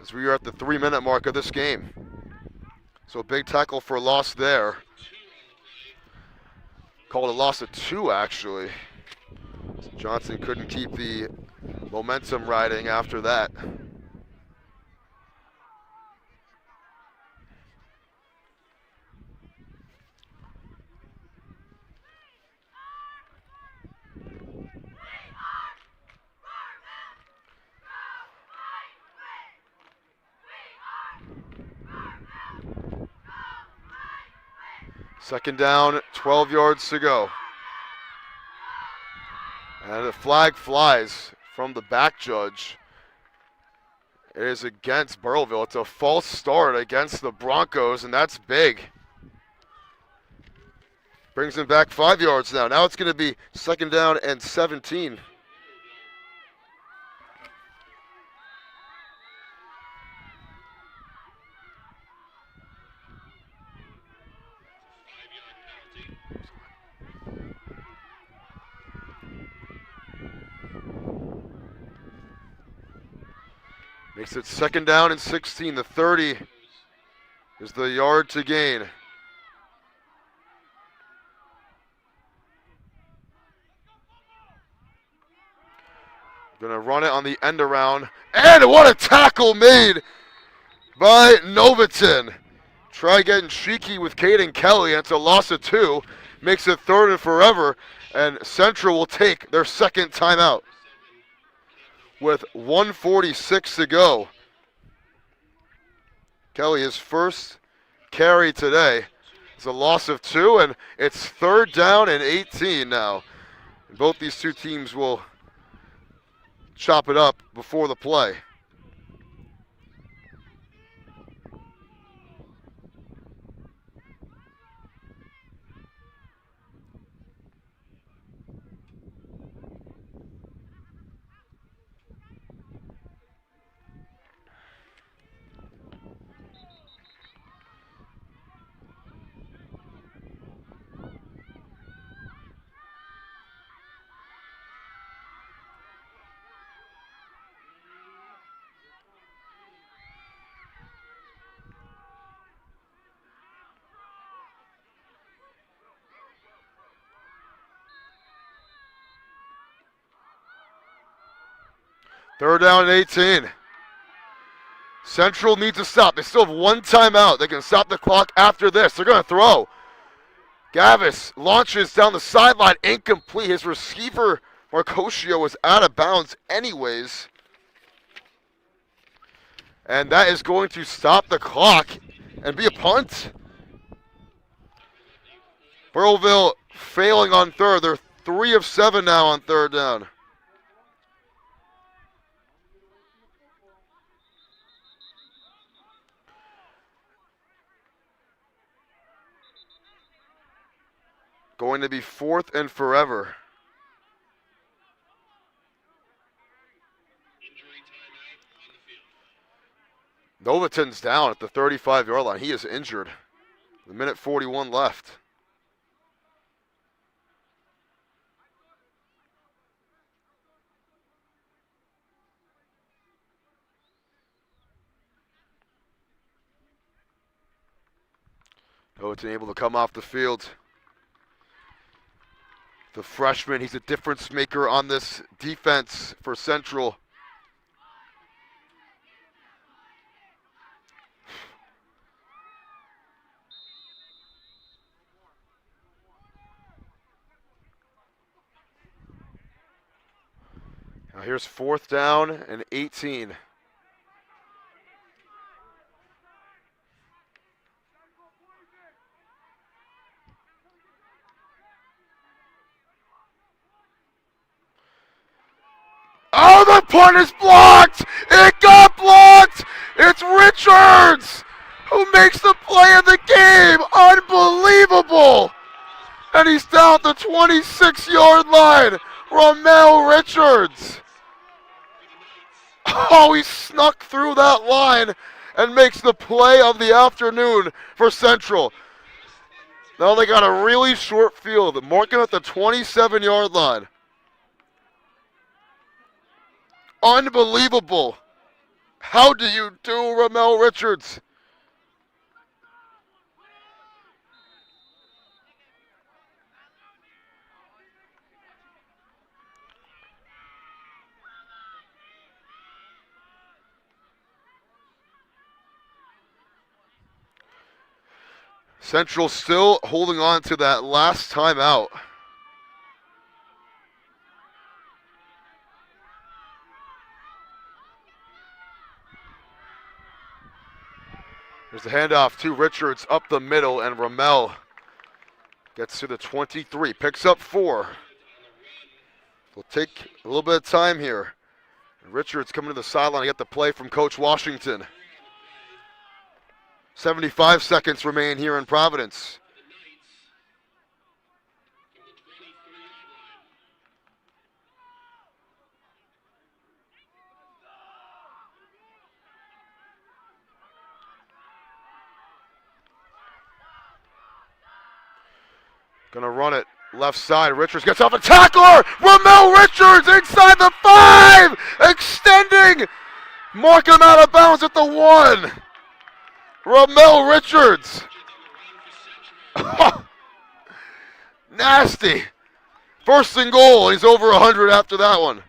as we are at the 3-minute mark of this game. So a big tackle for a loss there. Called a loss of 2, actually. Johnson couldn't keep the momentum riding after that. Second down, 12 yards to go. And the flag flies from the back judge. It is against Burrillville. It's a false start against the Broncos, and that's big. Brings him back 5 yards now. Now it's going to be 2nd down and 17. Makes it 2nd down and 16. The 30 is the yard to gain. Gonna run it on the end around. And what a tackle made by Noviton. Try getting cheeky with Caden Kelly, and it's a loss of 2. Makes it 3rd and forever, and Central will take their 2nd timeout with 1:46 to go. Kelly, his first carry today. It's a loss of 2, and it's 3rd down and 18 now. And both these two teams will chop it up before the play. Third down and 18. Central needs to stop. They still have 1 timeout. They can stop the clock after this. They're going to throw. Gavis launches down the sideline. Incomplete. His receiver, Marcosio, was out of bounds anyways. And that is going to stop the clock and be a punt. Burrillville failing on 3rd. They're 3 of 7 now on 3rd down. Going to be 4th and forever. Novaton's down at the 35-yard line. He is injured. The minute 41 left. Novaton able to come off the field. The freshman, he's a difference maker on this defense for Central. Now here's 4th down and 18. Oh, the punt is blocked! It got blocked! It's Richards who makes the play of the game! Unbelievable! And he's down at the 26-yard line. Ramel Richards. Oh, he snuck through that line and makes the play of the afternoon for Central. Now they got a really short field, marking at the 27-yard line. Unbelievable. How do you do, Ramel Richards? Central still holding on to that last timeout. There's the handoff to Richards up the middle, and Ramel gets to the 23, picks up 4. Will take a little bit of time here. Richards coming to the sideline to get the play from Coach Washington. 75 seconds remain here in Providence. Gonna run it left side. Richards gets off a tackler. Ramel Richards inside the 5, extending. Mark him out of bounds at the 1. Ramel Richards. Nasty. 1st and goal. He's over 100 after that one.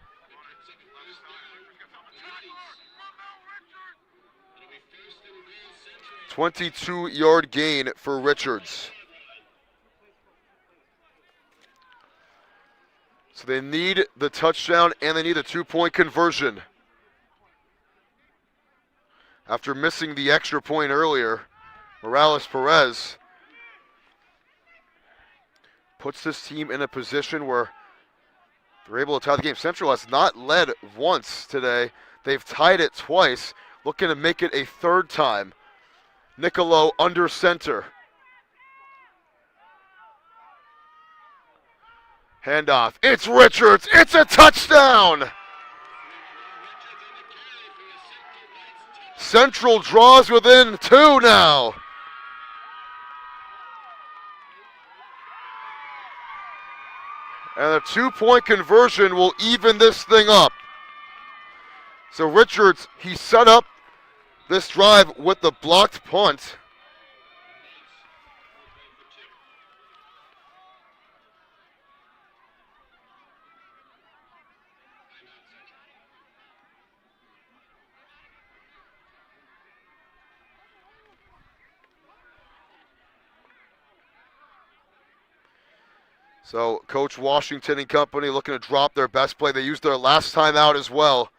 22-yard gain for Richards. So they need the touchdown and they need a 2-point conversion. After missing the extra point earlier, Morales-Perez puts this team in a position where they're able to tie the game. Central has not led once today. They've tied it twice, looking to make it a 3rd time. Nicolo under center. Handoff. It's Richards. It's a touchdown. Central draws within 2 now. And a 2-point conversion will even this thing up. So Richards, he set up this drive with the blocked punt. So Coach Washington and company looking to drop their best play. They used their last time out as well.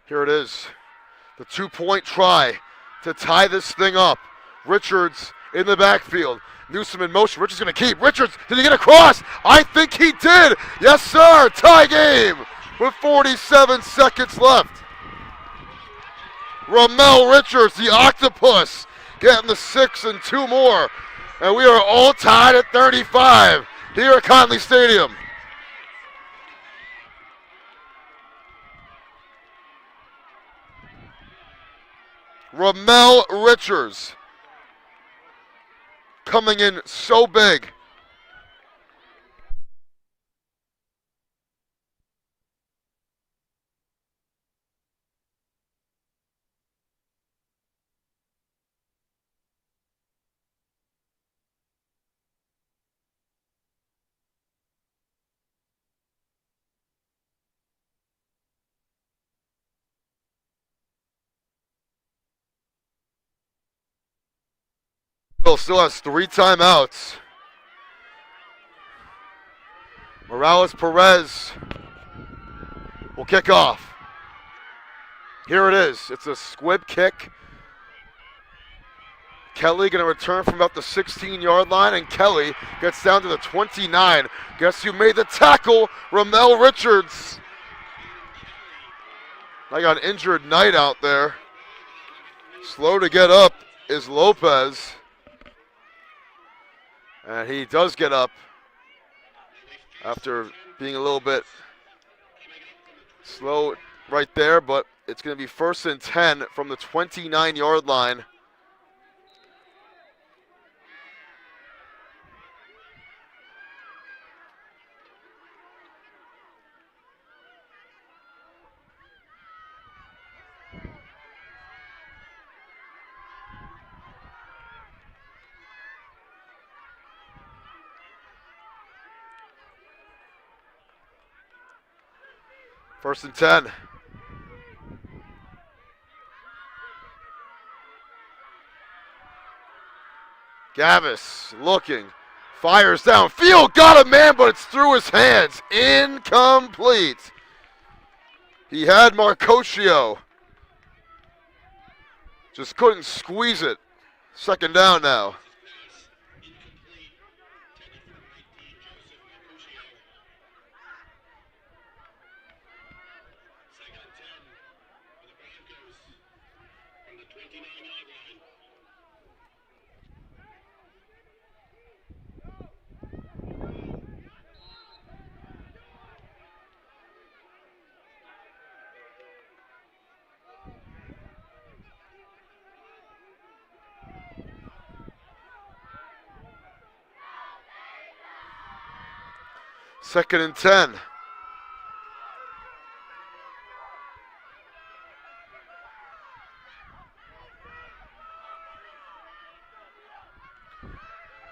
Here it is. The 2-point try to tie this thing up. Richards in the backfield. Newsom in motion. Richards going to keep. Richards, did he get across? I think he did. Yes, sir. Tie game with 47 seconds left. Ramel Richards, the octopus, getting the 6 and 2 more. And we are all tied at 35 here at Conley Stadium. Ramel Richards coming in so big. Bill still has 3 timeouts. Morales Perez will kick off. Here it is. It's a squib kick. Kelly going to return from about the 16-yard line, and Kelly gets down to the 29. Guess who made the tackle? Ramel Richards. I got an injured Knight out there. Slow to get up is Lopez. And he does get up after being a little bit slow right there, but it's going to be 1st and 10 from the 29-yard line. First and 10. Gavis looking, fires downfield, got a man, but it's through his hands. Incomplete. He had Marcocchio. Just couldn't squeeze it. 2nd down now. Second and 10.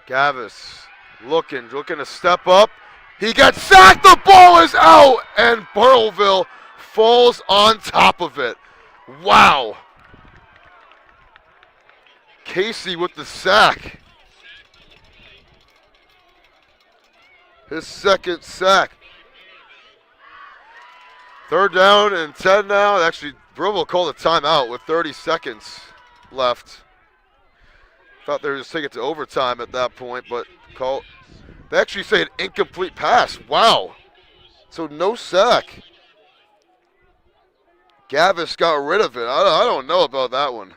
Gavis looking to step up. He gets sacked. The ball is out, and Burrillville falls on top of it. Wow. Casey with the sack. His 2nd sack. 3rd down and 10 now. Actually, Burrillville called a timeout with 30 seconds left. Thought they were just taking it to overtime at that point, but they actually say an incomplete pass. Wow. So no sack. Gavis got rid of it. I don't know about that one.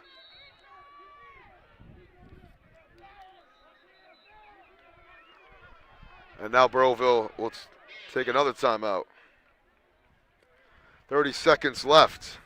And now Burrillville will take another timeout. 30 seconds left.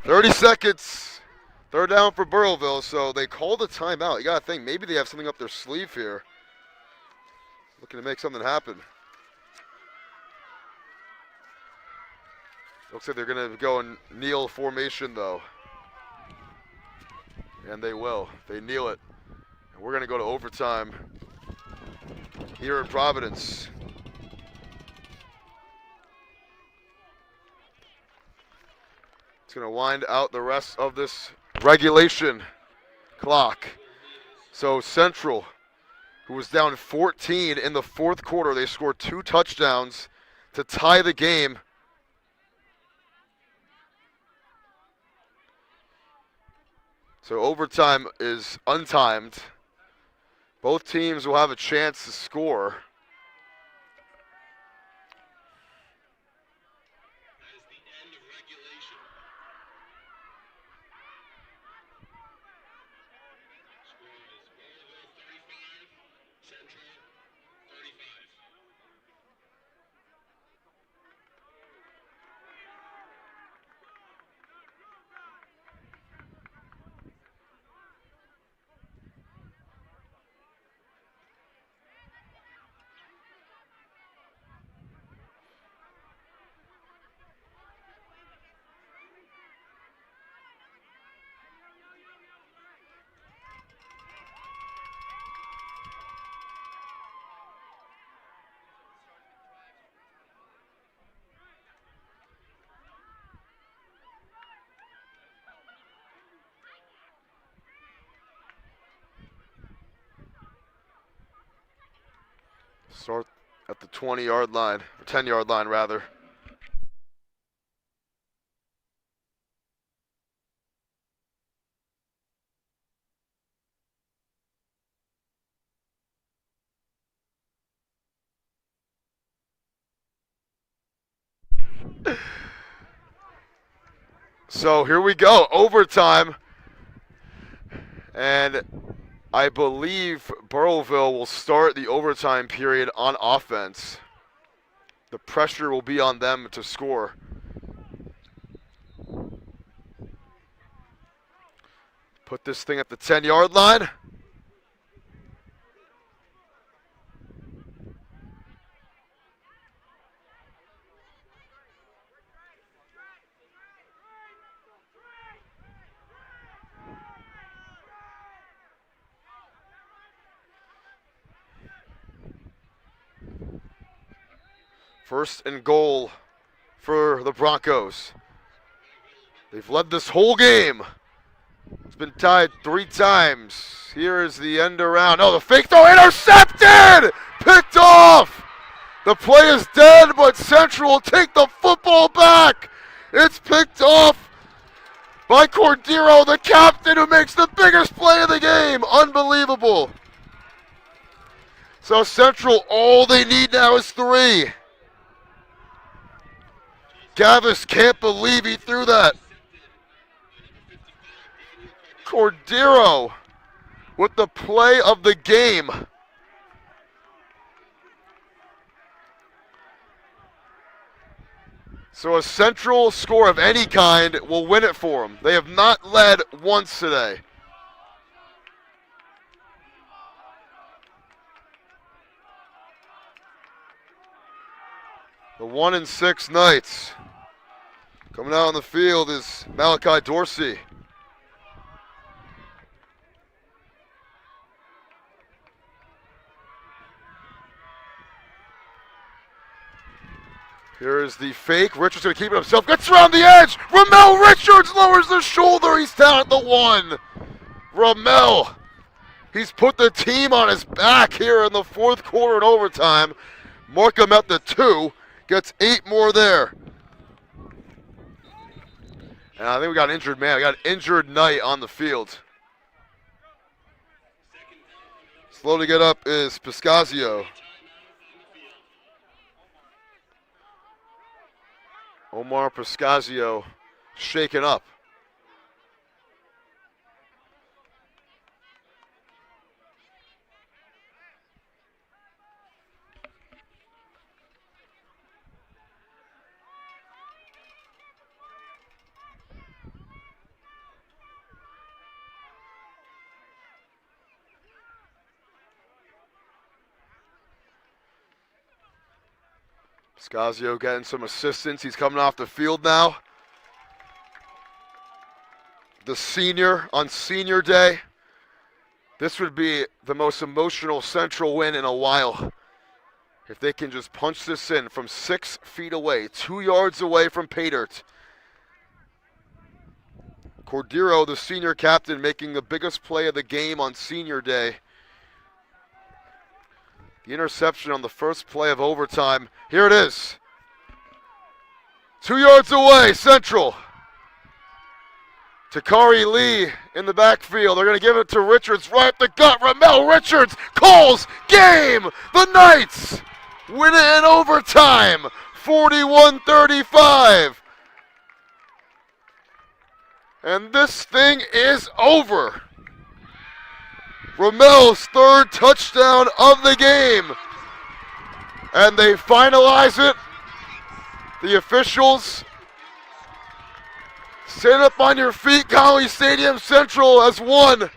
30 seconds. Third down for Burrillville, so they called a timeout. You got to think, maybe they have something up their sleeve here. Looking to make something happen. Looks like they're going to go in kneel formation, though. And they will. They kneel it. And we're going to go to overtime here in Providence. It's going to wind out the rest of this regulation clock. So Central, who was down 14 in the fourth quarter, they scored 2 touchdowns to tie the game. So overtime is untimed. Both teams will have a chance to score. That is the end of regulation. Score is Burrillville 35, Central 35. Start at the 20-yard line, or 10-yard line, rather. So here we go, overtime. And I believe Burrillville will start the overtime period on offense. The pressure will be on them to score. Put this thing at the 10-yard line. First and goal for the Broncos. They've led this whole game. It's been tied 3 times. Here is the end around. Oh, the fake throw intercepted! Picked off! The play is dead, but Central will take the football back. It's picked off by Cordero, the captain, who makes the biggest play of the game. Unbelievable. So Central, all they need now is 3. Gavis can't believe he threw that. Cordero with the play of the game. So a Central score of any kind will win it for them. They have not led once today. The 1-6 Knights. Coming out on the field is Malachi Dorsey. Here is the fake. Richards going to keep it himself. Gets around the edge. Ramel Richards lowers the shoulder. He's down at the 1. Ramel. He's put the team on his back here in the fourth quarter and overtime. Markham at the 2. Gets 8 more there. And I think we got an injured man. We got an injured Knight on the field. Slow to get up is Piscazio. Omar Piscazio shaken up. Scazio getting some assistance. He's coming off the field now. The senior on senior day. This would be the most emotional Central win in a while. If they can just punch this in from 6 feet away, 2 yards away from pay dirt. Cordero, the senior captain, making the biggest play of the game on senior day. The interception on the first play of overtime. Here it is. 2 yards away, Central. Takari Lee in the backfield. They're going to give it to Richards right up the gut. Ramel Richards calls game. The Knights win it in overtime, 41-35. And this thing is over. Ramel's 3rd touchdown of the game. And they finalize it. The officials. Stand up on your feet. Connolly Stadium Central has won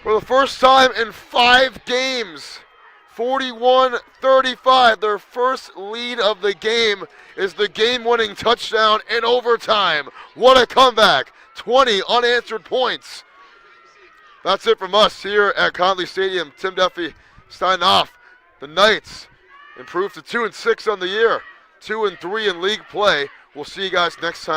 for the first time in 5 games. 41-35. Their first lead of the game is the game-winning touchdown in overtime. What a comeback. 20 unanswered points. That's it from us here at Connolly Stadium. Tim Duffy signing off. The Knights improved to 2-6 on the year. 2-3 in league play. We'll see you guys next time.